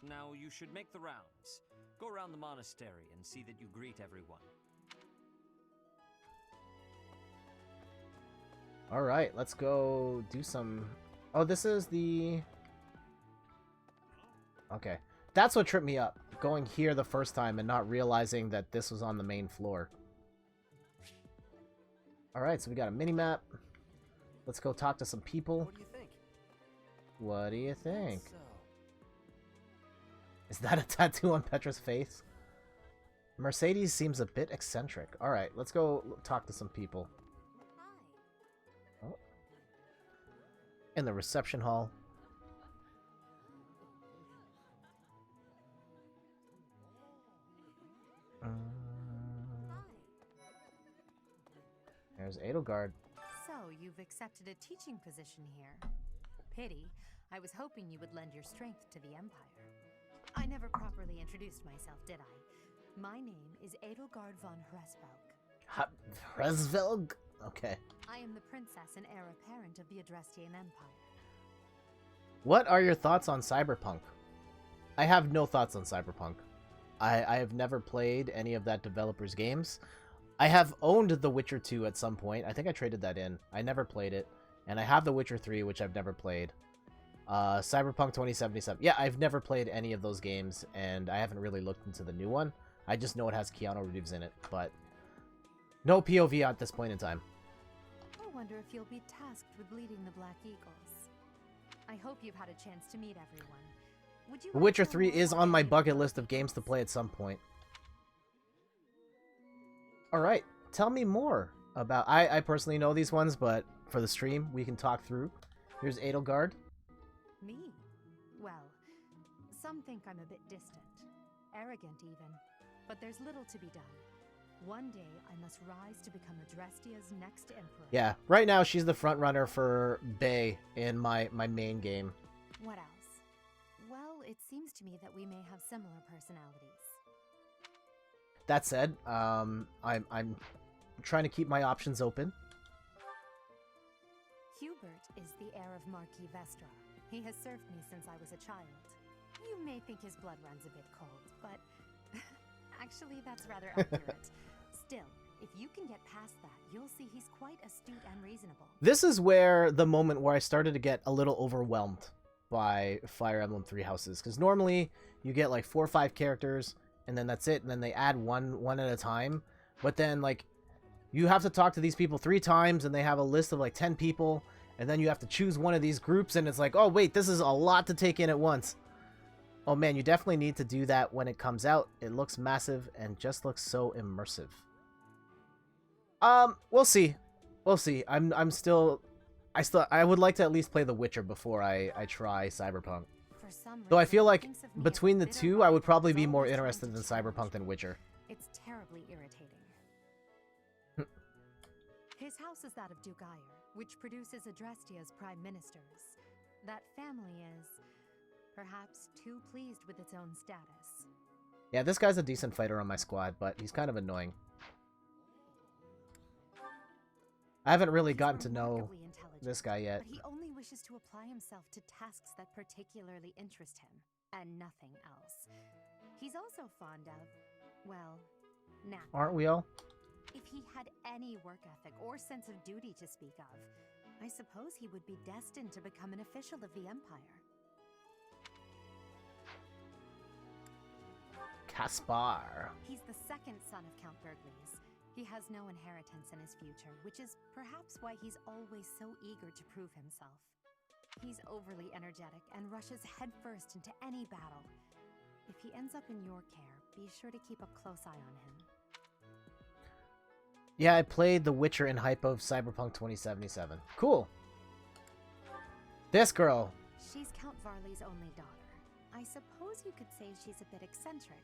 Now you should make the rounds. Go around the monastery and see that you greet everyone. Alright, let's go do some... Oh, this is the... Okay. That's what tripped me up. Going here the first time and not realizing that this was on the main floor. Alright, so we got a mini-map. Let's go talk to some people. What do you think? What do you think? Is that a tattoo on Petra's face? Mercedes seems a bit eccentric. Alright, let's go talk to some people. Oh. In the reception hall. There's Edelgard. So, you've accepted a teaching position here. Pity. I was hoping you would lend your strength to the Empire. I never properly introduced myself, did I? My name is Edelgard von Hresvelg. Hresvelg? Okay. I am the princess and heir apparent of the Adrestian Empire. What are your thoughts on Cyberpunk? I have no thoughts on Cyberpunk. I have never played any of that developer's games. I have owned The Witcher 2 at some point. I think I traded that in. I never played it. And I have The Witcher 3, which I've never played. Cyberpunk 2077. Yeah, I've never played any of those games, and I haven't really looked into the new one. I just know it has Keanu Reeves in it, but no POV at this point in time. I wonder if you'll be tasked with leading the Black Eagles. I hope you've had a chance to meet everyone. Would you The Witcher like to 3 know is more on my about bucket Edelgard? list of games to play at some point. Alright, tell me more about... I personally know these ones, but for the stream, we can talk through. Here's Edelgard. Me? Well, some think I'm a bit distant, arrogant even, but there's little to be done. One day, I must rise to become Adrestia's next emperor. Yeah, right now she's the front runner for Bay in my main game. What else? Well, it seems to me that we may have similar personalities. That said, I'm trying to keep my options open. Hubert is the heir of Marquis Vestra. He has served me since I was a child. You may think his blood runs a bit cold, but actually that's rather accurate. Still, if you can get past that, you'll see he's quite astute and reasonable. This is where the moment where I started to get a little overwhelmed by Fire Emblem 3 Houses, because normally you get like 4 or 5 characters, and then that's it, and then they add one at a time. But then, like, you have to talk to these people 3 times, and they have a list of like 10 people, and then you have to choose one of these groups, and it's like, oh wait, this is a lot to take in at once. Oh man, you definitely need to do that when it comes out. It looks massive and just looks so immersive. We'll see. We'll see. I would like to at least play The Witcher before I try Cyberpunk. For some Though I reason, feel it like thinks of me as between the bitter two, I would rival probably who's be more always trying interested to in challenge Cyberpunk than me. Witcher. It's terribly irritating. His house is that of Dugayer, which produces Adrestia's prime ministers. That family is perhaps too pleased with its own status. Yeah, this guy's a decent fighter on my squad, but he's kind of annoying. I haven't really gotten to know this guy yet. But he only wishes to apply himself to tasks that particularly interest him, and nothing else. He's also fond of, well, napping. Aren't we all? If he had any work ethic or sense of duty to speak of, I suppose he would be destined to become an official of the Empire. Caspar. He's the second son of Count Burgleys. He has no inheritance in his future, which is perhaps why he's always so eager to prove himself. He's overly energetic and rushes headfirst into any battle. If he ends up in your care, be sure to keep a close eye on him. Yeah, I played The Witcher in hype of Cyberpunk 2077. Cool. This girl. She's Count Varley's only daughter. I suppose you could say she's a bit eccentric,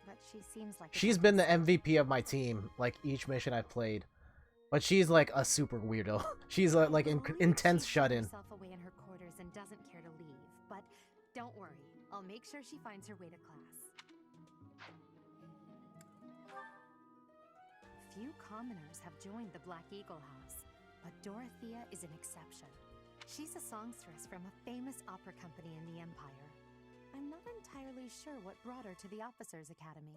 but she seems like... She's been the MVP of my team, like, each mission I've played. But she's, like, a super weirdo. She's, like, intense shut-in. Herself away in her quarters and doesn't care to leave, but don't worry. I'll make sure she finds her way to class. Few commoners have joined the Black Eagle House, but Dorothea is an exception. She's a songstress from a famous opera company in the Empire. I'm not entirely sure what brought her to the Officers' Academy.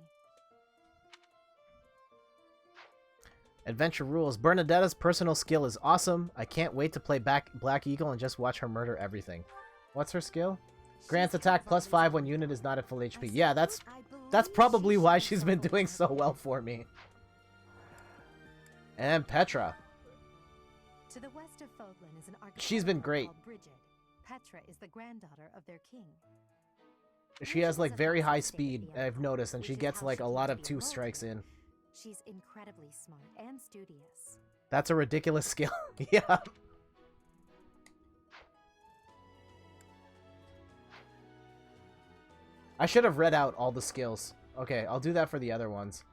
Adventure rules. Bernadetta's personal skill is awesome. I can't wait to play Black Eagle and just watch her murder everything. What's her skill? Grants attack +5 when unit is not at full HP. Yeah, that's probably why she's been doing so well for me. And Petra. To the west of Fogland is an architect She's been great. called Bridget. Petra is the granddaughter of their king. She has like very high speed, I've noticed, and she gets like a lot of 2 strikes in. She's incredibly smart and studious. That's a ridiculous skill. Yeah. I should have read out all the skills. Okay, I'll do that for the other ones.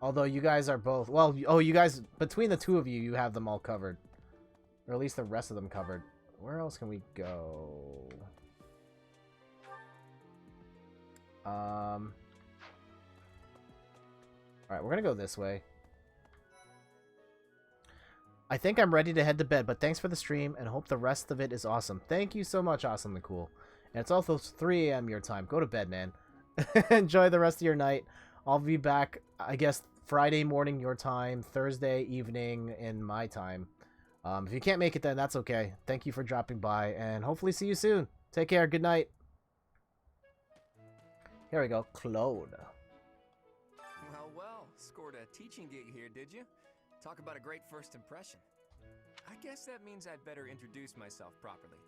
Although you guys are both... Well, oh, you guys... Between the two of you, you have them all covered. Or at least the rest of them covered. Where else can we go? Alright, we're gonna go this way. I think I'm ready to head to bed, but thanks for the stream, and hope the rest of it is awesome. Thank you so much, Awesome the Cool. And it's also 3 a.m. your time. Go to bed, man. Enjoy the rest of your night. I'll be back, I guess, Friday morning your time, Thursday evening in my time. If you can't make it then, that's okay. Thank you for dropping by, and hopefully see you soon. Take care. Good night. Here we go. Claude. Well, well. Scored a teaching gig here, did you? Talk about a great first impression. I guess that means I'd better introduce myself properly.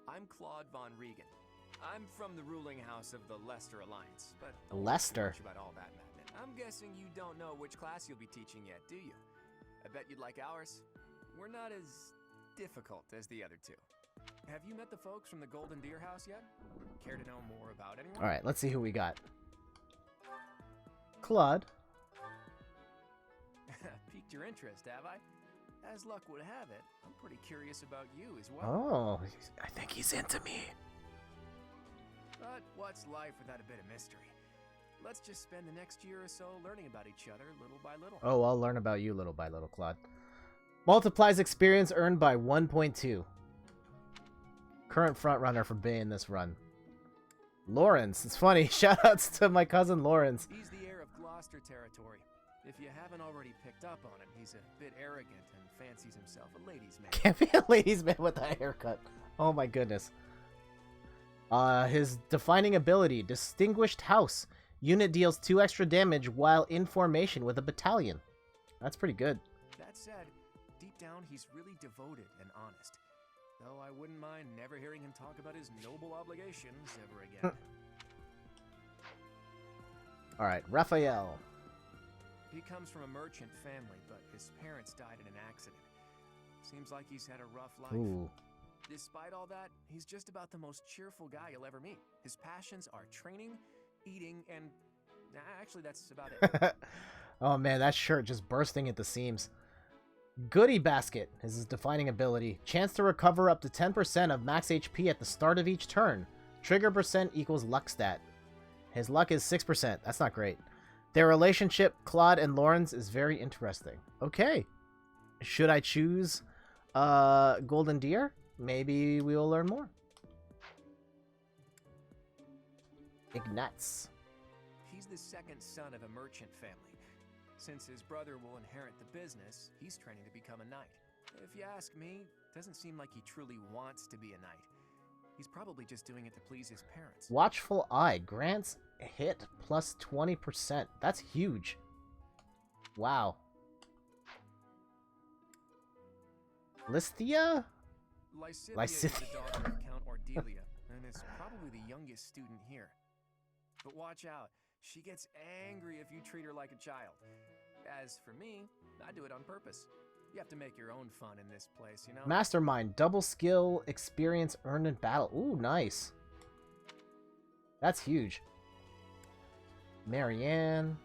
I'm Claude von Regan. I'm from the ruling house of the Leicester Alliance, but don't worry too much about all that, Madman. I'm guessing you don't know which class you'll be teaching yet, do you? I bet you'd like ours. We're not as difficult as the other two. Have you met the folks from the Golden Deer House yet? Care to know more about anyone? All right, let's see who we got. Claude. Piqued your interest, have I? As luck would have it, I'm pretty curious about you as well. Oh, I think he's into me. But what's life without a bit of mystery? Let's just spend the next year or so learning about each other little by little. Oh, I'll learn about you little by little, Claude. Multiplies experience earned by 1.2. Current frontrunner for Bay in this run. Lawrence. It's funny. Shoutouts to my cousin Lawrence. He's the heir of Gloucester territory. If you haven't already picked up on it, he's a bit arrogant and fancies himself a ladies' man. Can't be a ladies' man with that haircut. Oh my goodness. His defining ability, Distinguished House. Unit deals 2 extra damage while in formation with a battalion. That's pretty good. That said, deep down he's really devoted and honest. Though I wouldn't mind never hearing him talk about his noble obligations ever again. Alright, Raphael. He comes from a merchant family, but his parents died in an accident. Seems like he's had a rough life. Ooh. Despite all that, he's just about the most cheerful guy you'll ever meet. His passions are training, eating, and... actually, that's about it. Oh man, that shirt just bursting at the seams. Goodie Basket is his defining ability. Chance to recover up to 10% of max HP at the start of each turn. Trigger percent equals luck stat. His luck is 6%. That's not great. Their relationship, Claude and Lawrence, is very interesting. Okay. Should I choose Golden Deer? Maybe we will learn more. Ignatz. He's the second son of a merchant family. Since his brother will inherit the business, he's training to become a knight. If you ask me, doesn't seem like he truly wants to be a knight. He's probably just doing it to please his parents. Watchful Eye grants hit plus 20%. That's huge. Wow. Lysthia? Lysithia is the daughter of Count Ordelia, and is probably the youngest student here. But watch out. She gets angry if you treat her like a child. As for me, I do it on purpose. You have to make your own fun in this place, you know? Mastermind. Double skill experience earned in battle. Ooh, nice. That's huge. Marianne.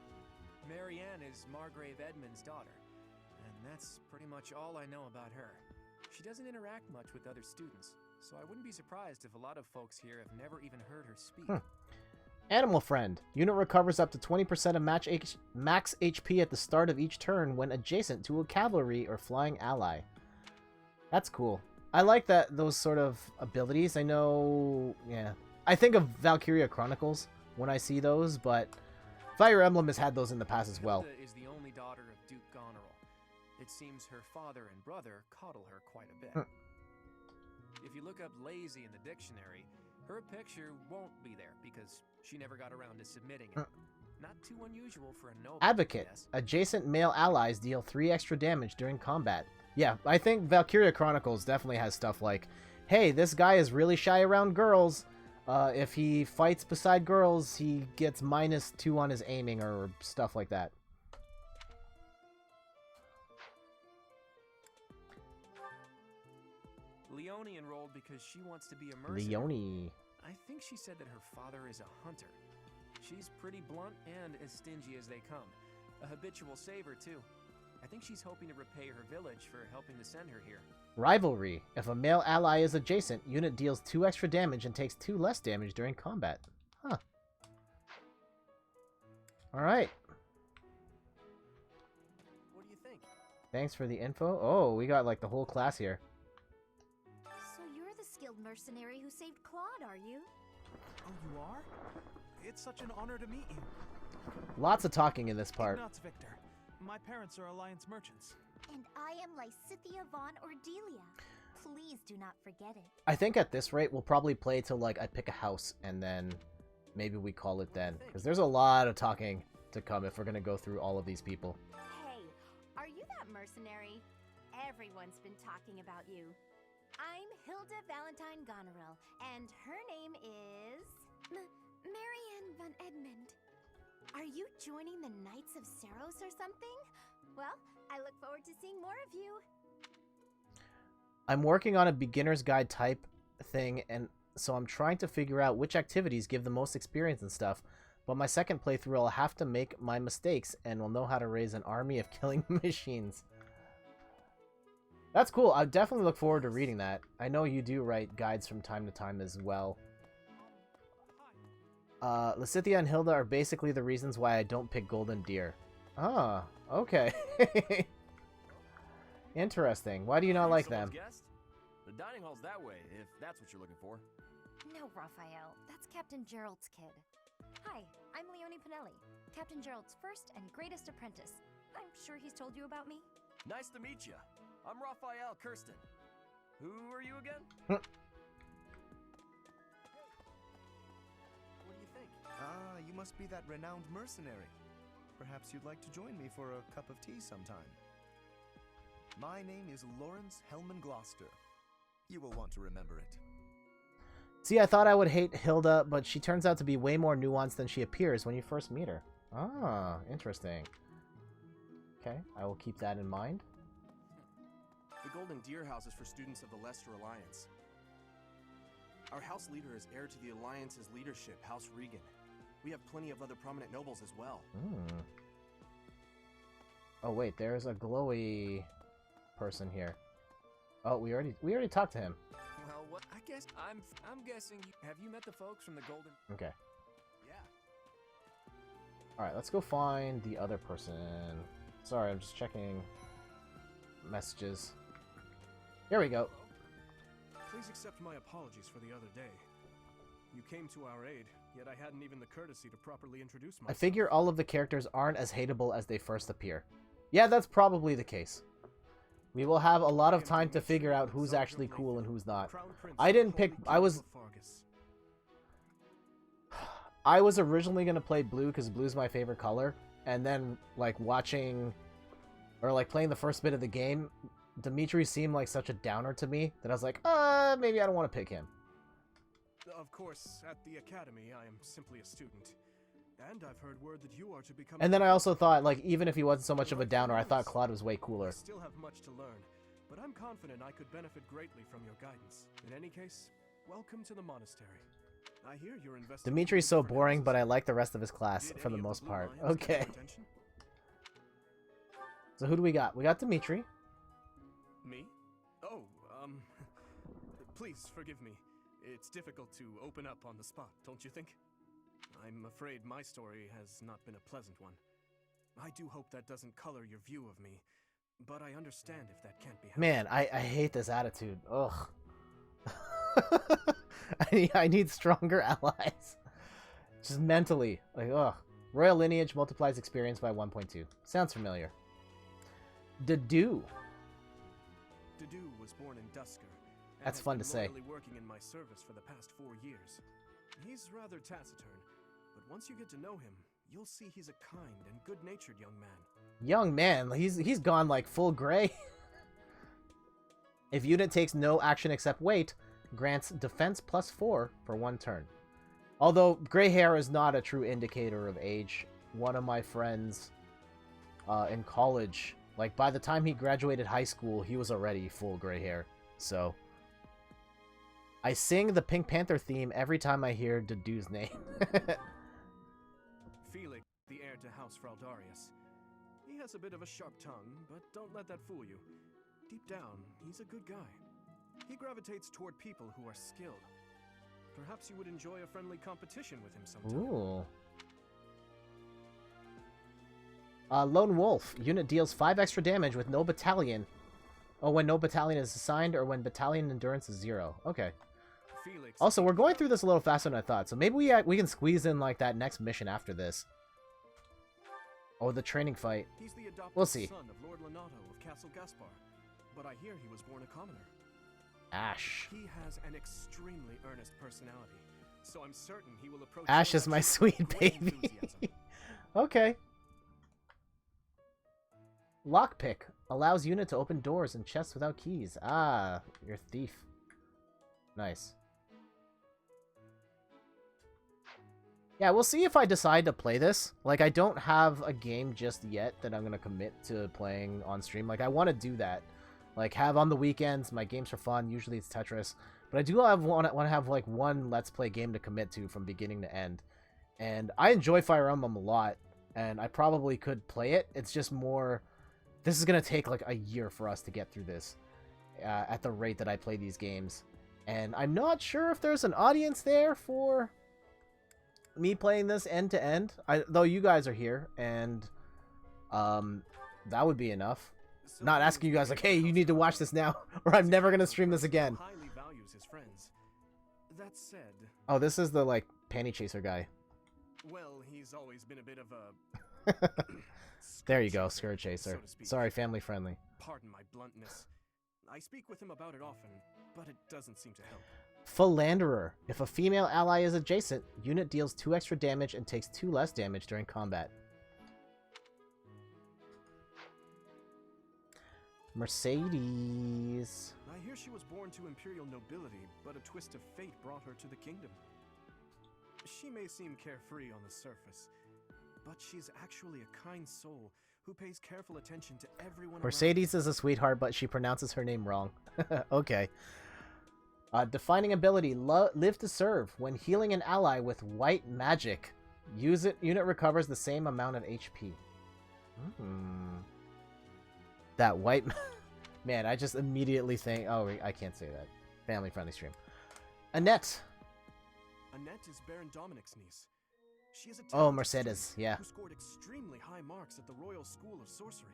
Marianne is Margrave Edmund's daughter. And that's pretty much all I know about her. She doesn't interact much with other students, so I wouldn't be surprised if a lot of folks here have never even heard her speak. Animal Friend. Unit recovers up to 20% of max HP at the start of each turn when adjacent to a cavalry or flying ally. That's cool. I like those sort of abilities. I know, yeah. I think of Valkyria Chronicles when I see those, but Fire Emblem has had those in the past as well. Hilda is the only daughter of Duke Goneril. It seems her father and brother coddle her quite a bit. If you look up lazy in the dictionary, her picture won't be there because she never got around to submitting it. Not too unusual for a noble. Advocate. Adjacent male allies deal 3 extra damage during combat. Yeah, I think Valkyria Chronicles definitely has stuff like, hey, this guy is really shy around girls. If he fights beside girls, he gets -2 on his aiming or stuff like that. Leonie enrolled because she wants to be a mercenary. Leonie. I think she said that her father is a hunter. She's pretty blunt and as stingy as they come. A habitual saver, too. I think she's hoping to repay her village for helping to send her here. Rivalry. If a male ally is adjacent, unit deals 2 extra damage and takes 2 less damage during combat. Huh. Alright. What do you think? Thanks for the info. Oh, we got like the whole class here. So you're the skilled mercenary who saved Claude, are you? Oh, you are? It's such an honor to meet you. Lots of talking in this part. Ignatz Victor. My parents are Alliance merchants. And I am Lysithia von Ordelia. Please do not forget it. I think at this rate, we'll probably play till like I pick a house and then maybe we call it then. Because there's a lot of talking to come if we're going to go through all of these people. Hey, are you that mercenary? Everyone's been talking about you. I'm Hilda Valentine Goneril, and her name is... Marianne von Edmund. Are you joining the Knights of Seros or something? Well, I look forward to seeing more of you. I'm working on a beginner's guide type thing, and so I'm trying to figure out which activities give the most experience and stuff. But my second playthrough, I'll have to make my mistakes, and will know how to raise an army of killing machines. That's cool. I definitely look forward to reading that. I know you do write guides from time to time as well. Lysithia and Hilda are basically the reasons why I don't pick Golden Deer. Ah, okay. Interesting. Why do you not like them? Guest? The dining hall's that way, if that's what you're looking for. No, Raphael. That's Captain Gerald's kid. Hi, I'm Leonie Pinelli, Captain Gerald's first and greatest apprentice. I'm sure he's told you about me. Nice to meet you. I'm Raphael Kirsten. Who are you again? What do you think? Ah, you must be that renowned mercenary. Perhaps you'd like to join me for a cup of tea sometime. My name is Lawrence Hellman Gloucester. You will want to remember it. See, I thought I would hate Hilda, but she turns out to be way more nuanced than she appears when you first meet her. Ah, interesting. Okay, I will keep that in mind. The Golden Deer House is for students of the Leicester Alliance. Our house leader is heir to the Alliance's leadership, House Regan. We have plenty of other prominent nobles as well. Oh wait, there's a glowy... person here? Oh, we already talked to him. Well, what? I guess I'm guessing. Have you met the folks from the Golden? Okay. Yeah. All right, let's go find the other person. Sorry, I'm just checking messages. Here we go. Please accept my apologies for the other day. You came to our aid, yet I hadn't even the courtesy to properly introduce myself. I figure all of the characters aren't as hateable as they first appear. Yeah, that's probably the case. We will have a lot of time to figure out who's actually cool and who's not. I didn't pick... I was originally going to play blue because blue's my favorite color. And then, like, watching... Or, like, playing the first bit of the game, Dimitri seemed like such a downer to me that I was like, maybe I don't want to pick him. Of course, at the academy, I am simply a student. And I've heard word that you are to become... And then I also thought, like, even if he wasn't so much of a downer, I thought Claude was way cooler. I still have much to learn, but I'm confident I could benefit greatly from your guidance. In any case, welcome to the monastery. I hear you're investing... Dimitri's so boring, but I like the rest of his class for the most part. Okay. So who do we got? We got Dimitri. Me? Oh, please forgive me. It's difficult to open up on the spot, don't you think? I'm afraid my story has not been a pleasant one. I do hope that doesn't color your view of me, but I understand if that can't be helped. Man, I hate this attitude. Ugh. I need stronger allies. Just mentally. Like, ugh. Royal lineage multiplies experience by 1.2. Sounds familiar. Dedu. Dedu was born in Dusker. That's fun to say. Working in my service for the past 4 years. He's rather taciturn, but once you get to know him, you'll see he's a kind and good-natured young man. Young man? He's gone like full gray. If unit takes no action except wait, grants defense +4 for 1 turn. Although gray hair is not a true indicator of age. One of my friends in college, like by the time he graduated high school, he was already full gray hair. So I sing the Pink Panther theme every time I hear Dedu's name. Felix, the heir to House Fraldarius. He has a bit of a sharp tongue, but don't let that fool you. Deep down, he's a good guy. He gravitates toward people who are skilled. Perhaps you would enjoy a friendly competition with him sometime. Ooh. Lone Wolf. Unit deals 5 extra damage with no battalion. Oh, when no battalion is assigned or when battalion endurance is 0. Okay. Felix. Also, we're going through this a little faster than I thought, so maybe we can squeeze in like that next mission after this. Oh, the training fight. He's the adopted We'll see. son of Lord Lenato of Castle Gaspar, but I hear he was born a commoner. Ash. He has an extremely earnest personality, so I'm certain he will approach Ash is my sweet baby. Okay. Lockpick. Allows unit to open doors and chests without keys. Ah, you're a thief. Nice. Yeah, we'll see if I decide to play this. Like, I don't have a game just yet that I'm going to commit to playing on stream. Like, I want to do that. Like, have on the weekends, my games are fun. Usually it's Tetris. But I do want to have, like, one Let's Play game to commit to from beginning to end. And I enjoy Fire Emblem a lot. And I probably could play it. It's just more... This is going to take, like, a year for us to get through this. At the rate that I play these games. And I'm not sure if there's an audience there for... me playing this end to end, though you guys are here, and that would be enough. Not asking you guys like, hey, you need to watch this now, or I'm never gonna stream this again. Highly values his friends. That said, oh, this is the like panty chaser guy. Well, he's always been a bit of a. There you go, skirt chaser. So sorry, family friendly. Pardon my bluntness. I speak with him about it often, but it doesn't seem to help. Philanderer. If a female ally is adjacent, unit deals 2 extra damage and takes 2 less damage during combat. Mercedes. I hear she was born to imperial nobility, but a twist of fate brought her to the kingdom. She may seem carefree on the surface, but she's actually a kind soul who pays careful attention to everyone. Mercedes is a sweetheart, but she pronounces her name wrong. Okay. Defining ability, live to serve. When healing an ally with white magic, use it. Unit recovers the same amount of HP. That white Man, I just immediately think... Oh, I can't say that. Family-friendly stream. Annette! Annette is Baron Dominic's niece. She is a Oh, talented Mercedes, student yeah. who scored extremely high marks at the Royal School of Sorcery.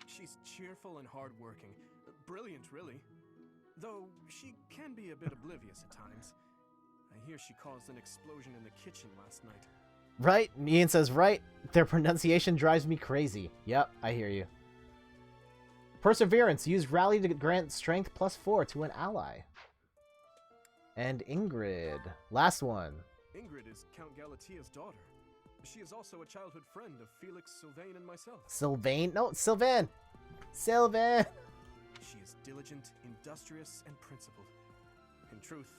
She's cheerful and hardworking. Brilliant, really. Though she can be a bit oblivious at times. I hear she caused an explosion in the kitchen last night. Right? Ian says, right. Their pronunciation drives me crazy. Yep, I hear you. Perseverance. Use Rally to grant strength +4 to an ally. And Ingrid. Last one. Ingrid is Count Galatia's daughter. She is also a childhood friend of Felix, Sylvain, and myself. Sylvain? No, Sylvain! Sylvain! She is diligent, industrious, and principled. In truth,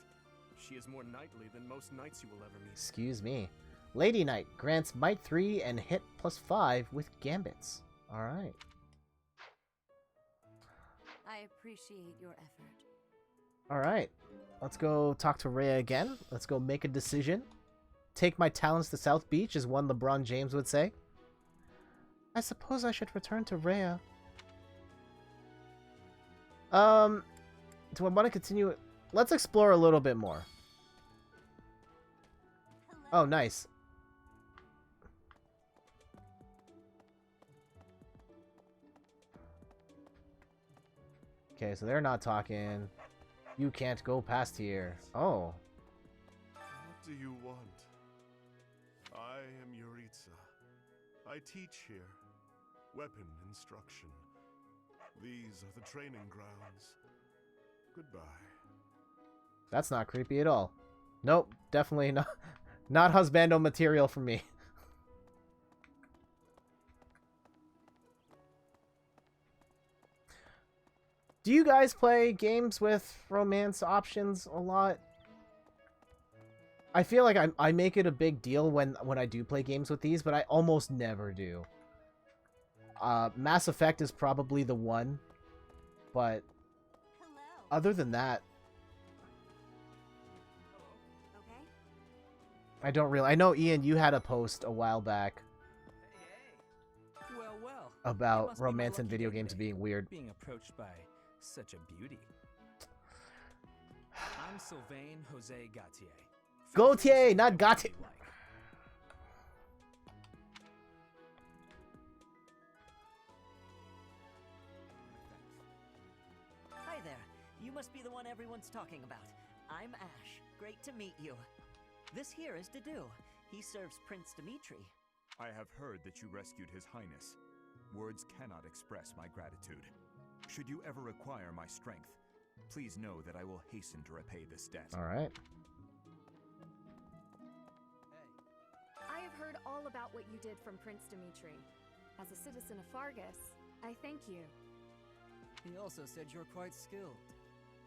she is more knightly than most knights you will ever meet. Excuse me. Lady Knight grants Might 3 and hit +5 with gambits. Alright. I appreciate your effort. Alright. Let's go talk to Rhea again. Let's go make a decision. Take my talents to South Beach, as one LeBron James would say. I suppose I should return to Rhea. Do I want to continue? Let's explore a little bit more. Oh, nice. Okay, so they're not talking. You can't go past here. Oh. What do you want? I am Yuritsa. I teach here. Weapon instruction. These are the training grounds. Goodbye. That's not creepy at all. Nope, definitely not. Not husbando material for me. Do you guys play games with romance options a lot? I feel like I make it a big deal when I do play games with these, but I almost never do. Mass Effect is probably the one, but other than that, I don't really. I know, Ian, you had a post a while back Well, about romance in video games being weird. being approached by such a beauty. I'm Sylvain Jose Gautier. Gautier, not Gautier. Hi there. You must be the one everyone's talking about. I'm Ash. Great to meet you. This here is Dedu. He serves Prince Dimitri. I have heard that you rescued His Highness. Words cannot express my gratitude. Should you ever require my strength, please know that I will hasten to repay this debt. All right. I have heard all about what you did from Prince Dimitri. As a citizen of Fargus, I thank you. He also said you're quite skilled.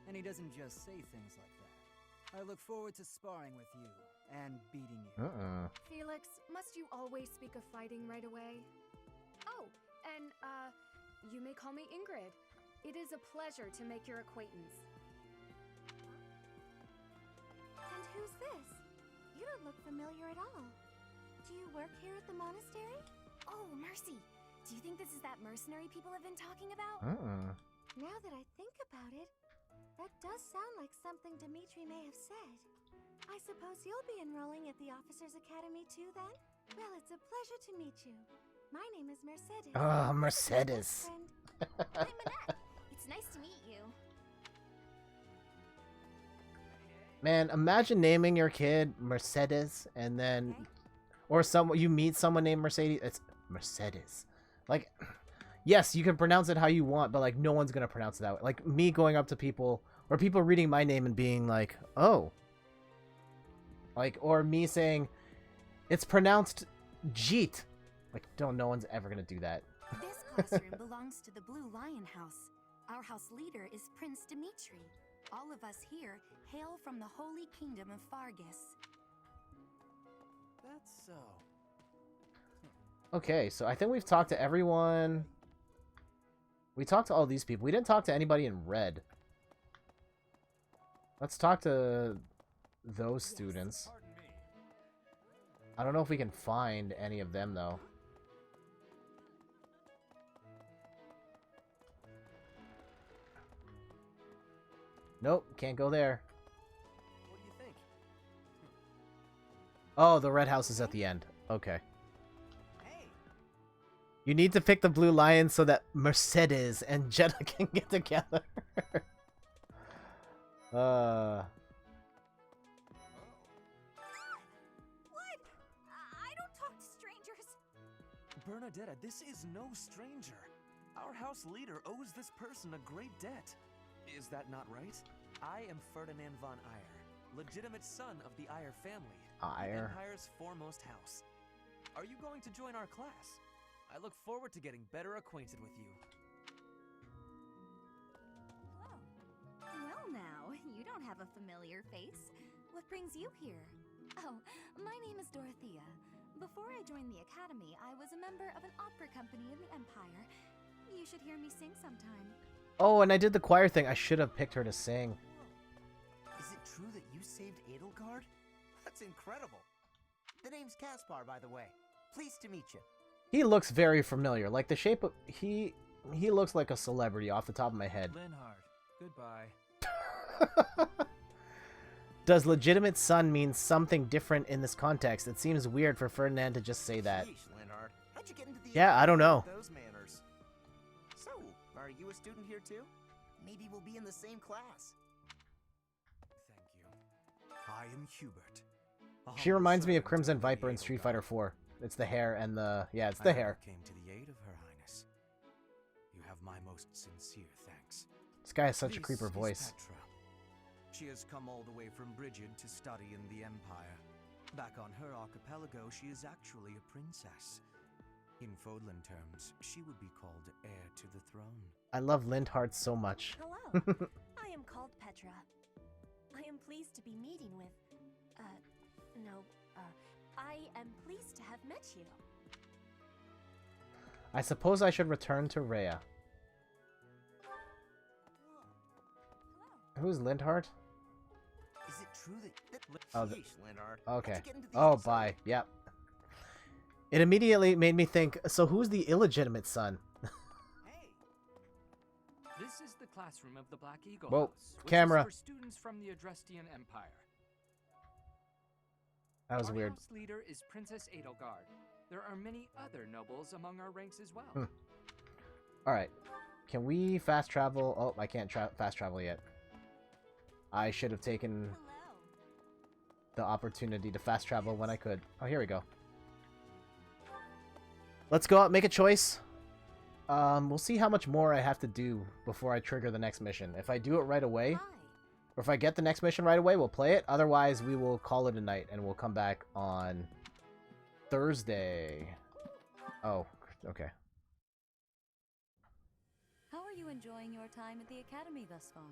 And he doesn't just say things like that. I look forward to sparring with you and beating you. Felix, must you always speak of fighting right away? Oh, and, you may call me Ingrid. It is a pleasure to make your acquaintance. And who's this? You don't look familiar at all. Do you work here at the monastery? Oh, mercy! Do you think this is that mercenary people have been talking about? Now that I think about it, that does sound like something Dimitri may have said. I suppose you'll be enrolling at the Officers' Academy too, then? Well, it's a pleasure to meet you. My name is Mercedes. Oh, Mercedes. I'm Annette. It's nice to meet you. Man, imagine naming your kid Mercedes and then, or you meet someone named Mercedes. It's Mercedes. Like, yes, you can pronounce it how you want, but like no one's gonna pronounce it that way. Like me going up to people or people reading my name and being like, "Oh," like, or me saying it's pronounced Jeet. Like, no one's ever gonna do that. This classroom belongs to the Blue Lion House. Our house leader is Prince Dimitri. All of us here hail from the Holy Kingdom of Fargus. That's so. Okay, so I think we've talked to everyone. We talked to all these people. We didn't talk to anybody in red. Let's talk to those students. I don't know if we can find any of them, though. Nope, can't go there. What do you think? Oh, the red house is at the end. Okay. You need to pick the blue lion so that Mercedes and Jetta can get together. What? I don't talk to strangers. Bernadetta, this is no stranger. Our house leader owes this person a great debt. Is that not right? I am Ferdinand von Eyre, legitimate son of the Eyre family, Eyre. the Empire's foremost house. Are you going to join our class? I look forward to getting better acquainted with you. Well now, you don't have a familiar face. What brings you here? Oh, my name is Dorothea. Before I joined the Academy, I was a member of an opera company in the Empire. You should hear me sing sometime. Oh, and I did the choir thing. I should have picked her to sing. Is it true that you saved Edelgard? That's incredible. The name's Caspar, by the way. Pleased to meet you. He looks very familiar. Like the shape of... He looks like a celebrity off the top of my head. Linhard, goodbye. Does legitimate son mean something different in this context? It seems weird for Ferdinand to just say that. Sheesh, Linhard. How'd you get into the Yeah, I don't know. Those manners. So, are you a student here too? Maybe we'll be in the same class. Thank you. I am Hubert. She reminds me of Crimson Viper in Street Fighter 4. It's the hair and the... Yeah, it's the hair. I came to the aid of Her Highness. You have my most sincere thanks. This guy has such a This creeper is voice. Petra. She has come all the way from Brigid to study in the Empire. Back on her archipelago, she is actually a princess. In Fodlan terms, she would be called heir to the throne. I love Lindhart so much. Hello. I am called Petra. I am pleased to be meeting with... I am pleased to have met you. I suppose I should return to Rhea. Who's Lindhart? Is it true that... Oh, Sheesh, Linhard. Okay. How'd you get into the Oh, episode? bye. Yep. It immediately made me think, so who's the illegitimate son? This is the classroom of the Black Eagle Whoa, House, which camera. is for students from the Adrestian Empire. That was Our weird. house leader is Princess Edelgard. There are many other nobles among our ranks as well. Alright. Can we fast travel? Oh, I can't fast travel yet. I should have taken the opportunity to fast travel when I could. Oh, here we go. Let's go out, make a choice. We'll see how much more I have to do before I trigger the next mission. If I do it right away, or if I get the next mission right away, we'll play it. Otherwise, we will call it a night, and we'll come back on Thursday. Oh, okay. How are you enjoying your time at the Academy thus far?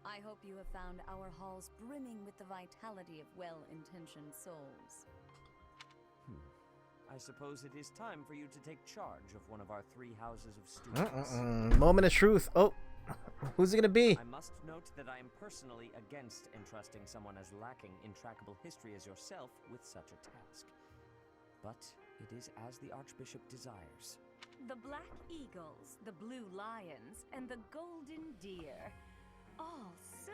I hope you have found our halls brimming with the vitality of well-intentioned souls. I suppose it is time for you to take charge of one of our 3 houses of students. Moment of truth. Oh, who's it gonna be? I must note that I am personally against entrusting someone as lacking in trackable history as yourself with such a task. But it is as the Archbishop desires. The Black Eagles, the Blue Lions, and the Golden Deer. All so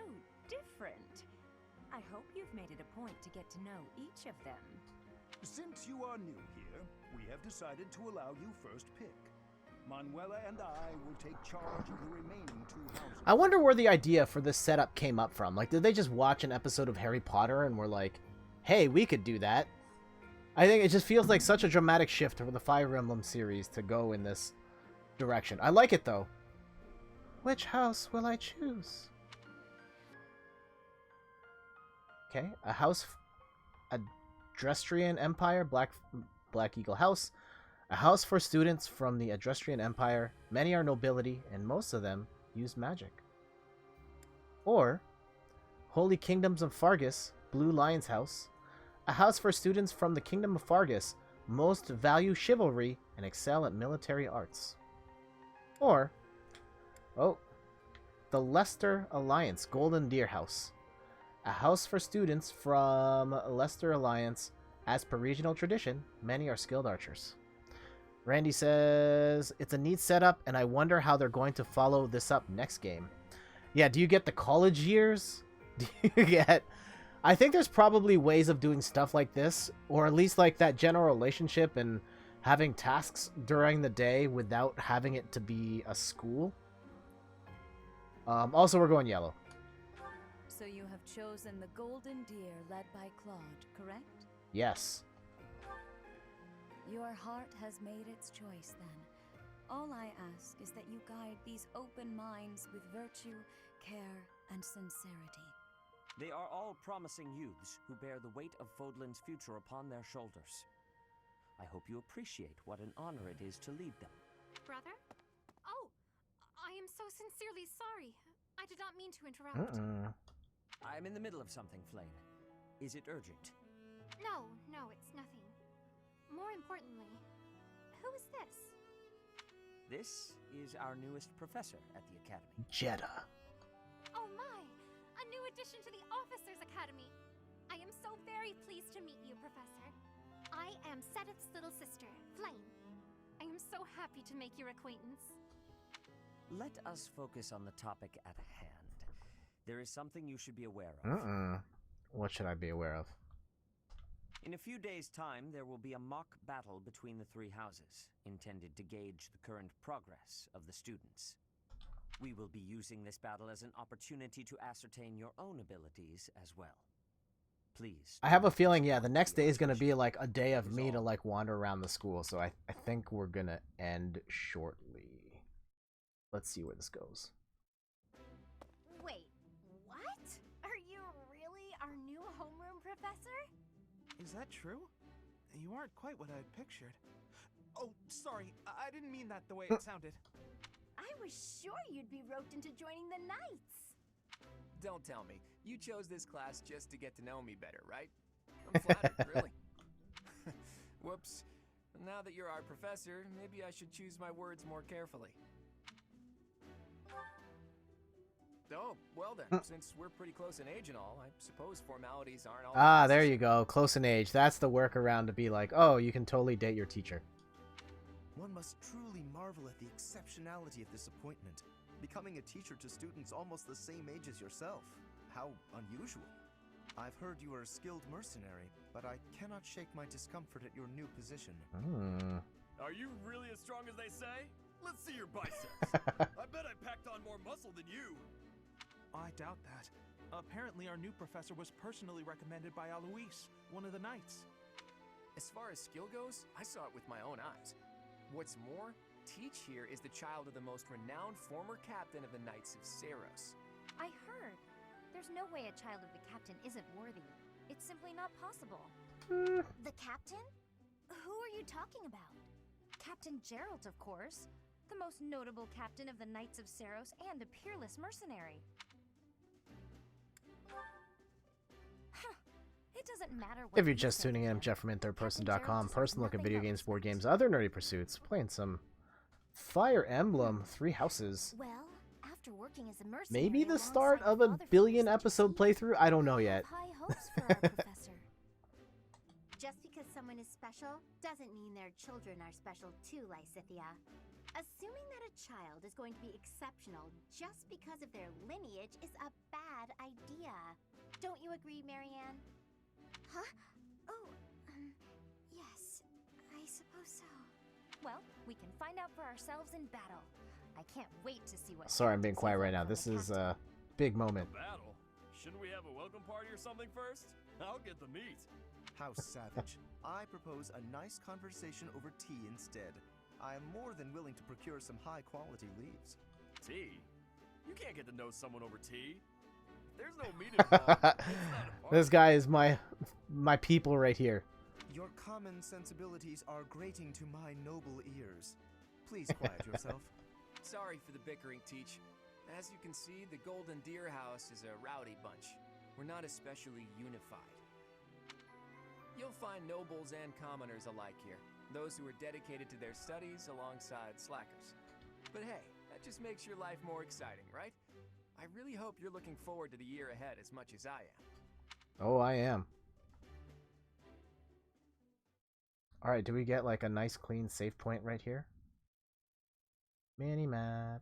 different. I hope you've made it a point to get to know each of them. Since you are new here, we have decided to allow you first pick. Manuela and I will take charge of the remaining 2 houses. I wonder where the idea for this setup came up from. Like, did they just watch an episode of Harry Potter and were like, hey, we could do that? I think it just feels like such a dramatic shift for the Fire Emblem series to go in this direction. I like it, though. Which house will I choose? Okay, a house... Adrestrian Empire, Black Eagle House. A house for students from the Adrestrian Empire. Many are nobility, and most of them use magic. Or, Holy Kingdoms of Fargus, Blue Lion's House. A house for students from the Kingdom of Fargus. Most value chivalry and excel at military arts. Or, oh, the Leicester Alliance, Golden Deer House. A house for students from Leicester Alliance. As per regional tradition, many are skilled archers. Randy says, it's a neat setup, and I wonder how they're going to follow this up next game. Yeah, do you get the college years? Do you get... I think there's probably ways of doing stuff like this, or at least like that general relationship and having tasks during the day without having it to be a school. Also, we're going yellow. So you have chosen the Golden Deer led by Claude, correct? Yes. Your heart has made its choice, then. All I ask is that you guide these open minds with virtue, care, and sincerity. They are all promising youths who bear the weight of Fodlan's future upon their shoulders. I hope you appreciate what an honor it is to lead them. Brother? Oh, I am so sincerely sorry. I did not mean to interrupt. I'm in the middle of something, Flame. Is it urgent? No, it's nothing. More importantly, who is this? This is our newest professor at the Academy. Jetta. Oh my! A new addition to the Officers' Academy! I am so very pleased to meet you, Professor. I am Seteth's little sister, Flame. I am so happy to make your acquaintance. Let us focus on the topic at hand. There is something you should be aware of. What should I be aware of? In a few days' time, there will be a mock battle between the three houses, intended to gauge the current progress of the students. We will be using this battle as an opportunity to ascertain your own abilities as well. Please. I have a feeling, yeah, the next day is going to be like a day of me to like wander around the school, so I think we're going to end shortly. Let's see where this goes. Wait, what? Are you really our new homeroom professor? Is that true? You aren't quite what I had pictured. Oh, sorry, I didn't mean that the way it sounded. I was sure you'd be roped into joining the Knights. Don't tell me. You chose this class just to get to know me better, right? I'm flattered, really. Whoops. Now that you're our professor, maybe I should choose my words more carefully. Oh, well then, since we're pretty close in age and all, I suppose formalities aren't all... There you go. Close in age. That's the workaround to be like, oh, you can totally date your teacher. One must truly marvel at the exceptionality of this appointment. Becoming a teacher to students almost the same age as yourself. How unusual. I've heard you are a skilled mercenary, but I cannot shake my discomfort at your new position. Are you really as strong as they say? Let's see your biceps. I bet I packed on more muscle than you. I doubt that. Apparently our new professor was personally recommended by Alois, one of the Knights. As far as skill goes, I saw it with my own eyes. What's more, Teach here is the child of the most renowned former captain of the Knights of Seros. I heard. There's no way a child of the captain isn't worthy. It's simply not possible. The captain? Who are you talking about? Captain Geralt, of course. The most notable captain of the Knights of Seros and a peerless mercenary. It doesn't matter what If you're just tuning in, I'm Jeff from InThirdPerson.com. Personal look at video games, board games, other nerdy pursuits. Playing some Fire Emblem, 3 Houses. Well, after working as a mercenary, Maybe the start of a billion episode playthrough? I don't know yet. High hopes for our professor. Just because someone is special doesn't mean their children are special too, Lysithia. Assuming that a child is going to be exceptional just because of their lineage is a bad idea. Don't you agree, Marianne? Huh? Oh, yes, I suppose so. Well, we can find out for ourselves in battle. I can't wait to see what... Sorry, I'm being quiet right now. This is a big moment. Battle? Shouldn't we have a welcome party or something first? I'll get the meat. How savage. I propose a nice conversation over tea instead. I am more than willing to procure some high-quality leaves. Tea? You can't get to know someone over tea. There's no meat involved. This guy is my people right here. Your common sensibilities are grating to my noble ears. Please quiet yourself. Sorry for the bickering, Teach. As you can see, the Golden Deer House is a rowdy bunch. We're not especially unified. You'll find nobles and commoners alike here. Those who are dedicated to their studies alongside slackers. But hey, that just makes your life more exciting, right? I really hope you're looking forward to the year ahead as much as I am. Oh, I am. Alright, do we get like a nice clean save point right here? Mini-map.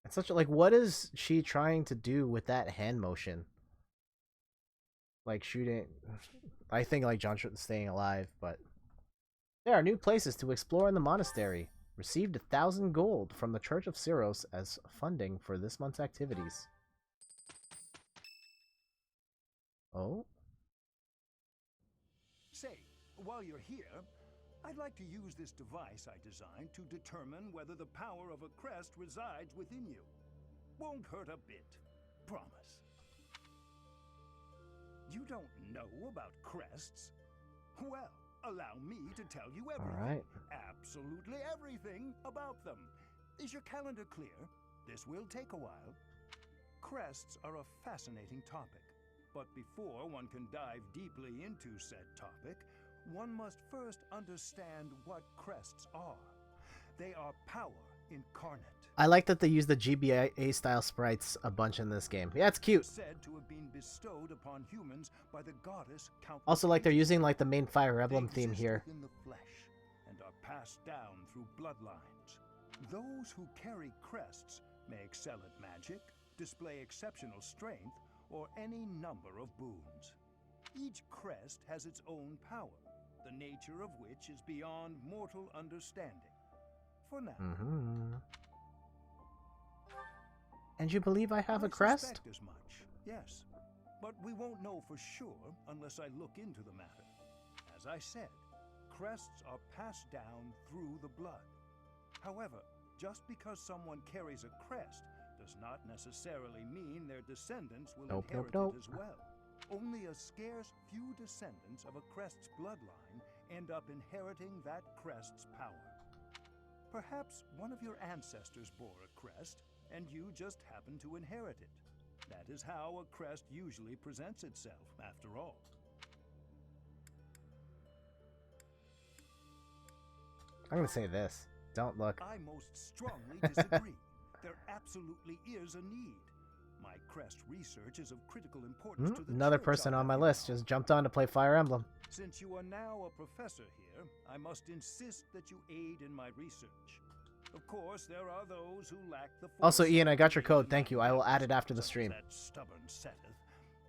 It's such a, like, what is she trying to do with that hand motion? Like shooting. I think like John staying alive, but there are new places to explore in the monastery. Received 1,000 gold from the Church of Syros as funding for this month's activities. Oh? Say, while you're here, I'd like to use this device I designed to determine whether the power of a crest resides within you. Won't hurt a bit. Promise. You don't know about crests? Well, allow me to tell you everything. All right. Absolutely everything about them. Is your calendar clear? This will take a while. Crests are a fascinating topic. But before one can dive deeply into said topic, one must first understand what crests are. They are power incarnate. I like that they use the GBA style sprites a bunch in this game. Yeah, it's cute. Said to have been bestowed upon humans by the goddess Also, like they're using like the main Fire Emblem theme here. in the flesh and are passed down through bloodlines. Those who carry crests may excel at magic, display exceptional strength, or any number of boons. Each crest has its own power, the nature of which is beyond mortal understanding. For now. And you believe I have a crest? Suspect as much, yes. But we won't know for sure unless I look into the matter. As I said, crests are passed down through the blood. However, just because someone carries a crest does not necessarily mean their descendants will inherit it as well. Only a scarce few descendants of a crest's bloodline end up inheriting that crest's power. Perhaps one of your ancestors bore a crest, and you just happen to inherit it. That is how a crest usually presents itself, after all. I'm gonna say this. Don't look. I most strongly disagree. There absolutely is a need. My crest research is of critical importance to the Another church person on my list just jumped on to play Fire Emblem. Since you are now a professor here, I must insist that you aid in my research. Of course, there are those who lack the Also, foresight Ian, I got your code. Thank you. I will add it after the stream. that stubborn Seteth,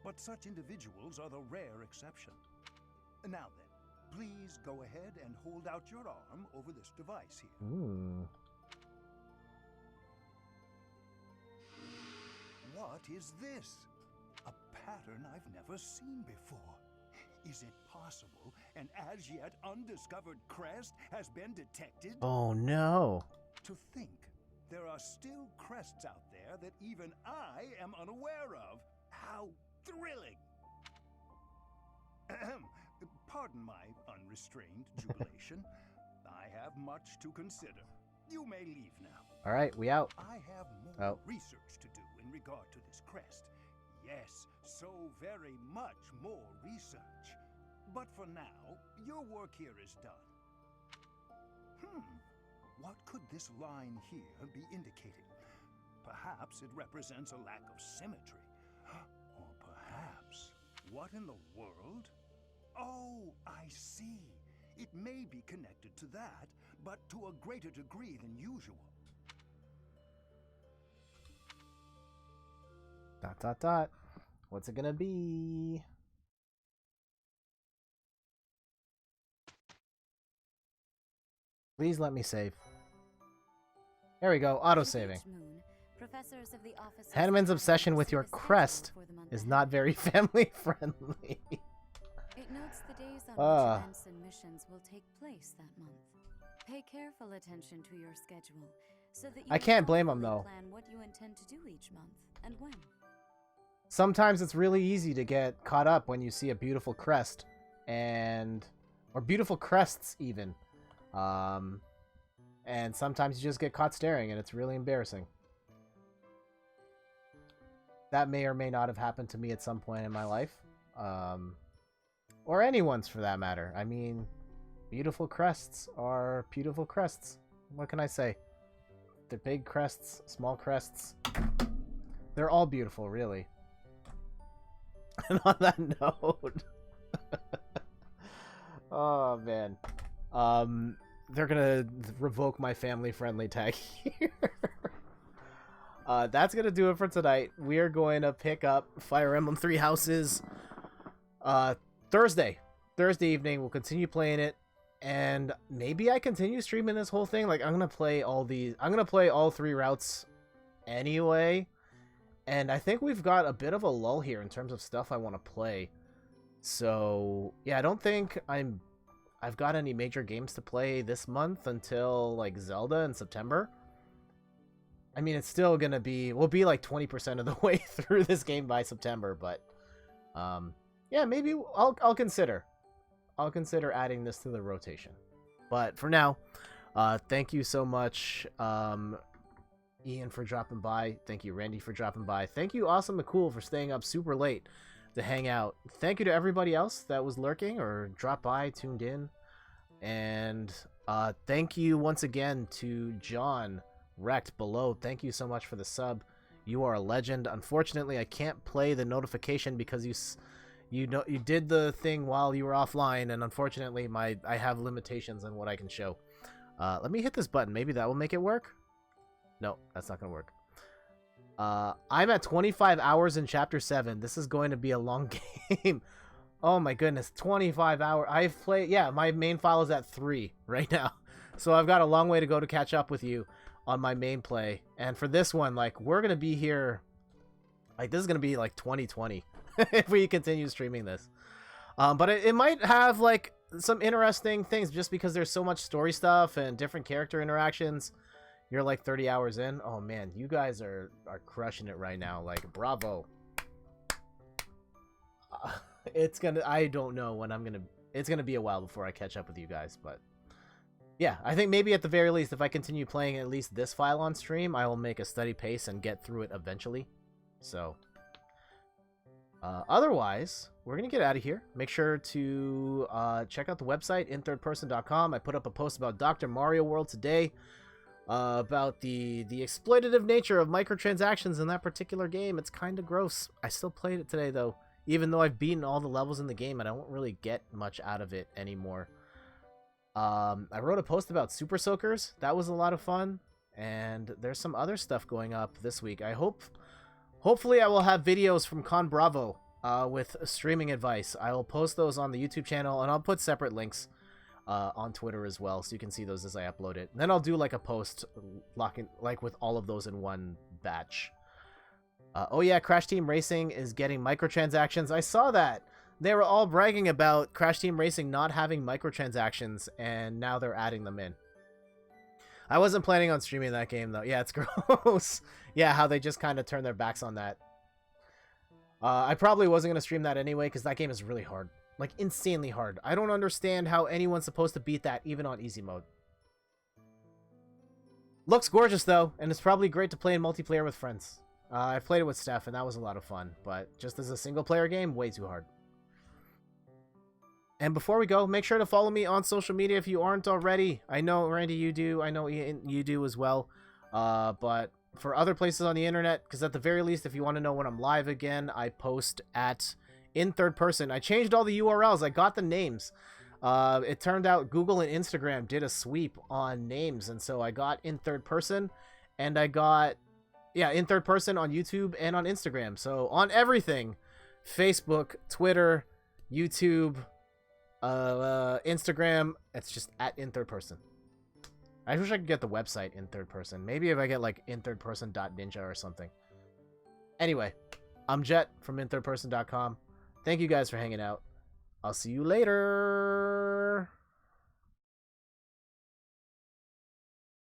but such individuals are the rare exception. Now then, please go ahead and hold out your arm over this device here. Ooh. What is this? A pattern I've never seen before. Is it possible an as yet undiscovered crest has been detected? Oh no. To think there are still crests out there that even I am unaware of. How thrilling! Pardon my unrestrained jubilation. I have much to consider. You may leave now. All right, we out. I have more research to do in regard to this crest. Yes, so very much more research. But for now, your work here is done. What could this line here be indicating? Perhaps it represents a lack of symmetry. Or perhaps, what in the world? Oh, I see. It may be connected to that, but to a greater degree than usual. ... What's it gonna be? Please let me save. There we go, auto-saving. Hanneman's obsession with your crest is not very family-friendly. It notes the days on which events and missions will take place that month. Pay careful attention to your schedule, so that you I can't blame him, though. plan what you intend to do each month and when. Sometimes it's really easy to get caught up when you see a beautiful crest, or beautiful crests even. And sometimes you just get caught staring, and it's really embarrassing. That may or may not have happened to me at some point in my life. Or anyone's, for that matter. I mean, beautiful crests are beautiful crests. What can I say? They're big crests, small crests. They're all beautiful, really. And on that note, oh man, they're gonna revoke my family-friendly tag here. That's gonna do it for tonight. We are going to pick up Fire Emblem Three Houses Thursday evening. We'll continue playing it, and maybe I continue streaming this whole thing. Like, I'm gonna play all 3 routes anyway, and I think we've got a bit of a lull here in terms of stuff I want to play. So yeah, I don't think I've got any major games to play this month until like Zelda in September. I mean, it's still gonna be, we'll be like 20% of the way through this game by September, but yeah, maybe I'll consider adding this to the rotation. But for now, thank you so much, Ian, for dropping by. Thank you, Randy, for dropping by. Thank you, Awesome McCool, for staying up super late to hang out. Thank you to everybody else that was lurking or dropped by, tuned in. And thank you once again to John Wrecked below. Thank you so much for the sub. You are a legend. Unfortunately, I can't play the notification because you did the thing while you were offline, and unfortunately I have limitations on what I can show. Let me hit this button. Maybe that will make it work. No, that's not gonna work. I'm at 25 hours in chapter 7. This is going to be a long game. Oh my goodness, 25 hours. I've played, yeah, my main file is at 3 right now. So I've got a long way to go to catch up with you on my main play. And for this one, like, we're going to be here, like, this is going to be like 2020 if we continue streaming this. But it might have like some interesting things just because there's so much story stuff and different character interactions. You're like 30 hours in. Oh man, you guys are crushing it right now. Like, bravo. It's gonna, I don't know when it's gonna be a while before I catch up with you guys, but yeah, I think maybe at the very least, if I continue playing at least this file on stream, I will make a steady pace and get through it eventually. So otherwise, we're gonna get out of here. Make sure to check out the website, inthirdperson.com. I put up a post about Dr. Mario World today, about the exploitative nature of microtransactions in that particular game. It's kind of gross. I still played it today though, even though I've beaten all the levels in the game and I don't really get much out of it anymore. I wrote a post about Super Soakers. That was a lot of fun, and there's some other stuff going up this week. Hopefully I will have videos from ConBravo with streaming advice. I will post those on the YouTube channel, and I'll put separate links on Twitter as well, so you can see those as I upload it. And then I'll do like a post like with all of those in one batch. Oh yeah, Crash Team Racing is getting microtransactions. I saw that. They were all bragging about Crash Team Racing not having microtransactions, and now they're adding them in. I wasn't planning on streaming that game, though. Yeah, it's gross. Yeah, how they just kind of turn their backs on that. I probably wasn't going to stream that anyway, because that game is really hard. Like, insanely hard. I don't understand how anyone's supposed to beat that, even on easy mode. Looks gorgeous, though, and it's probably great to play in multiplayer with friends. I've played it with Steph, and that was a lot of fun, but just as a single-player game, way too hard. And before we go, make sure to follow me on social media if you aren't already. I know, Randy, you do. I know, Ian, you do as well. But for other places on the internet, because at the very least, if you want to know when I'm live again, I post at In Third Person. I changed all the URLs. I got the names. It turned out Google and Instagram did a sweep on names, and so I got In Third Person, and I got, yeah, In Third Person on YouTube and on Instagram. So on everything, Facebook, Twitter, YouTube, Instagram, it's just at In Third Person. I wish I could get the website In Third Person. Maybe if I get like inthirdperson.ninja or something. Anyway, I'm Jet from inthirdperson.com. Thank you guys for hanging out. I'll see you later.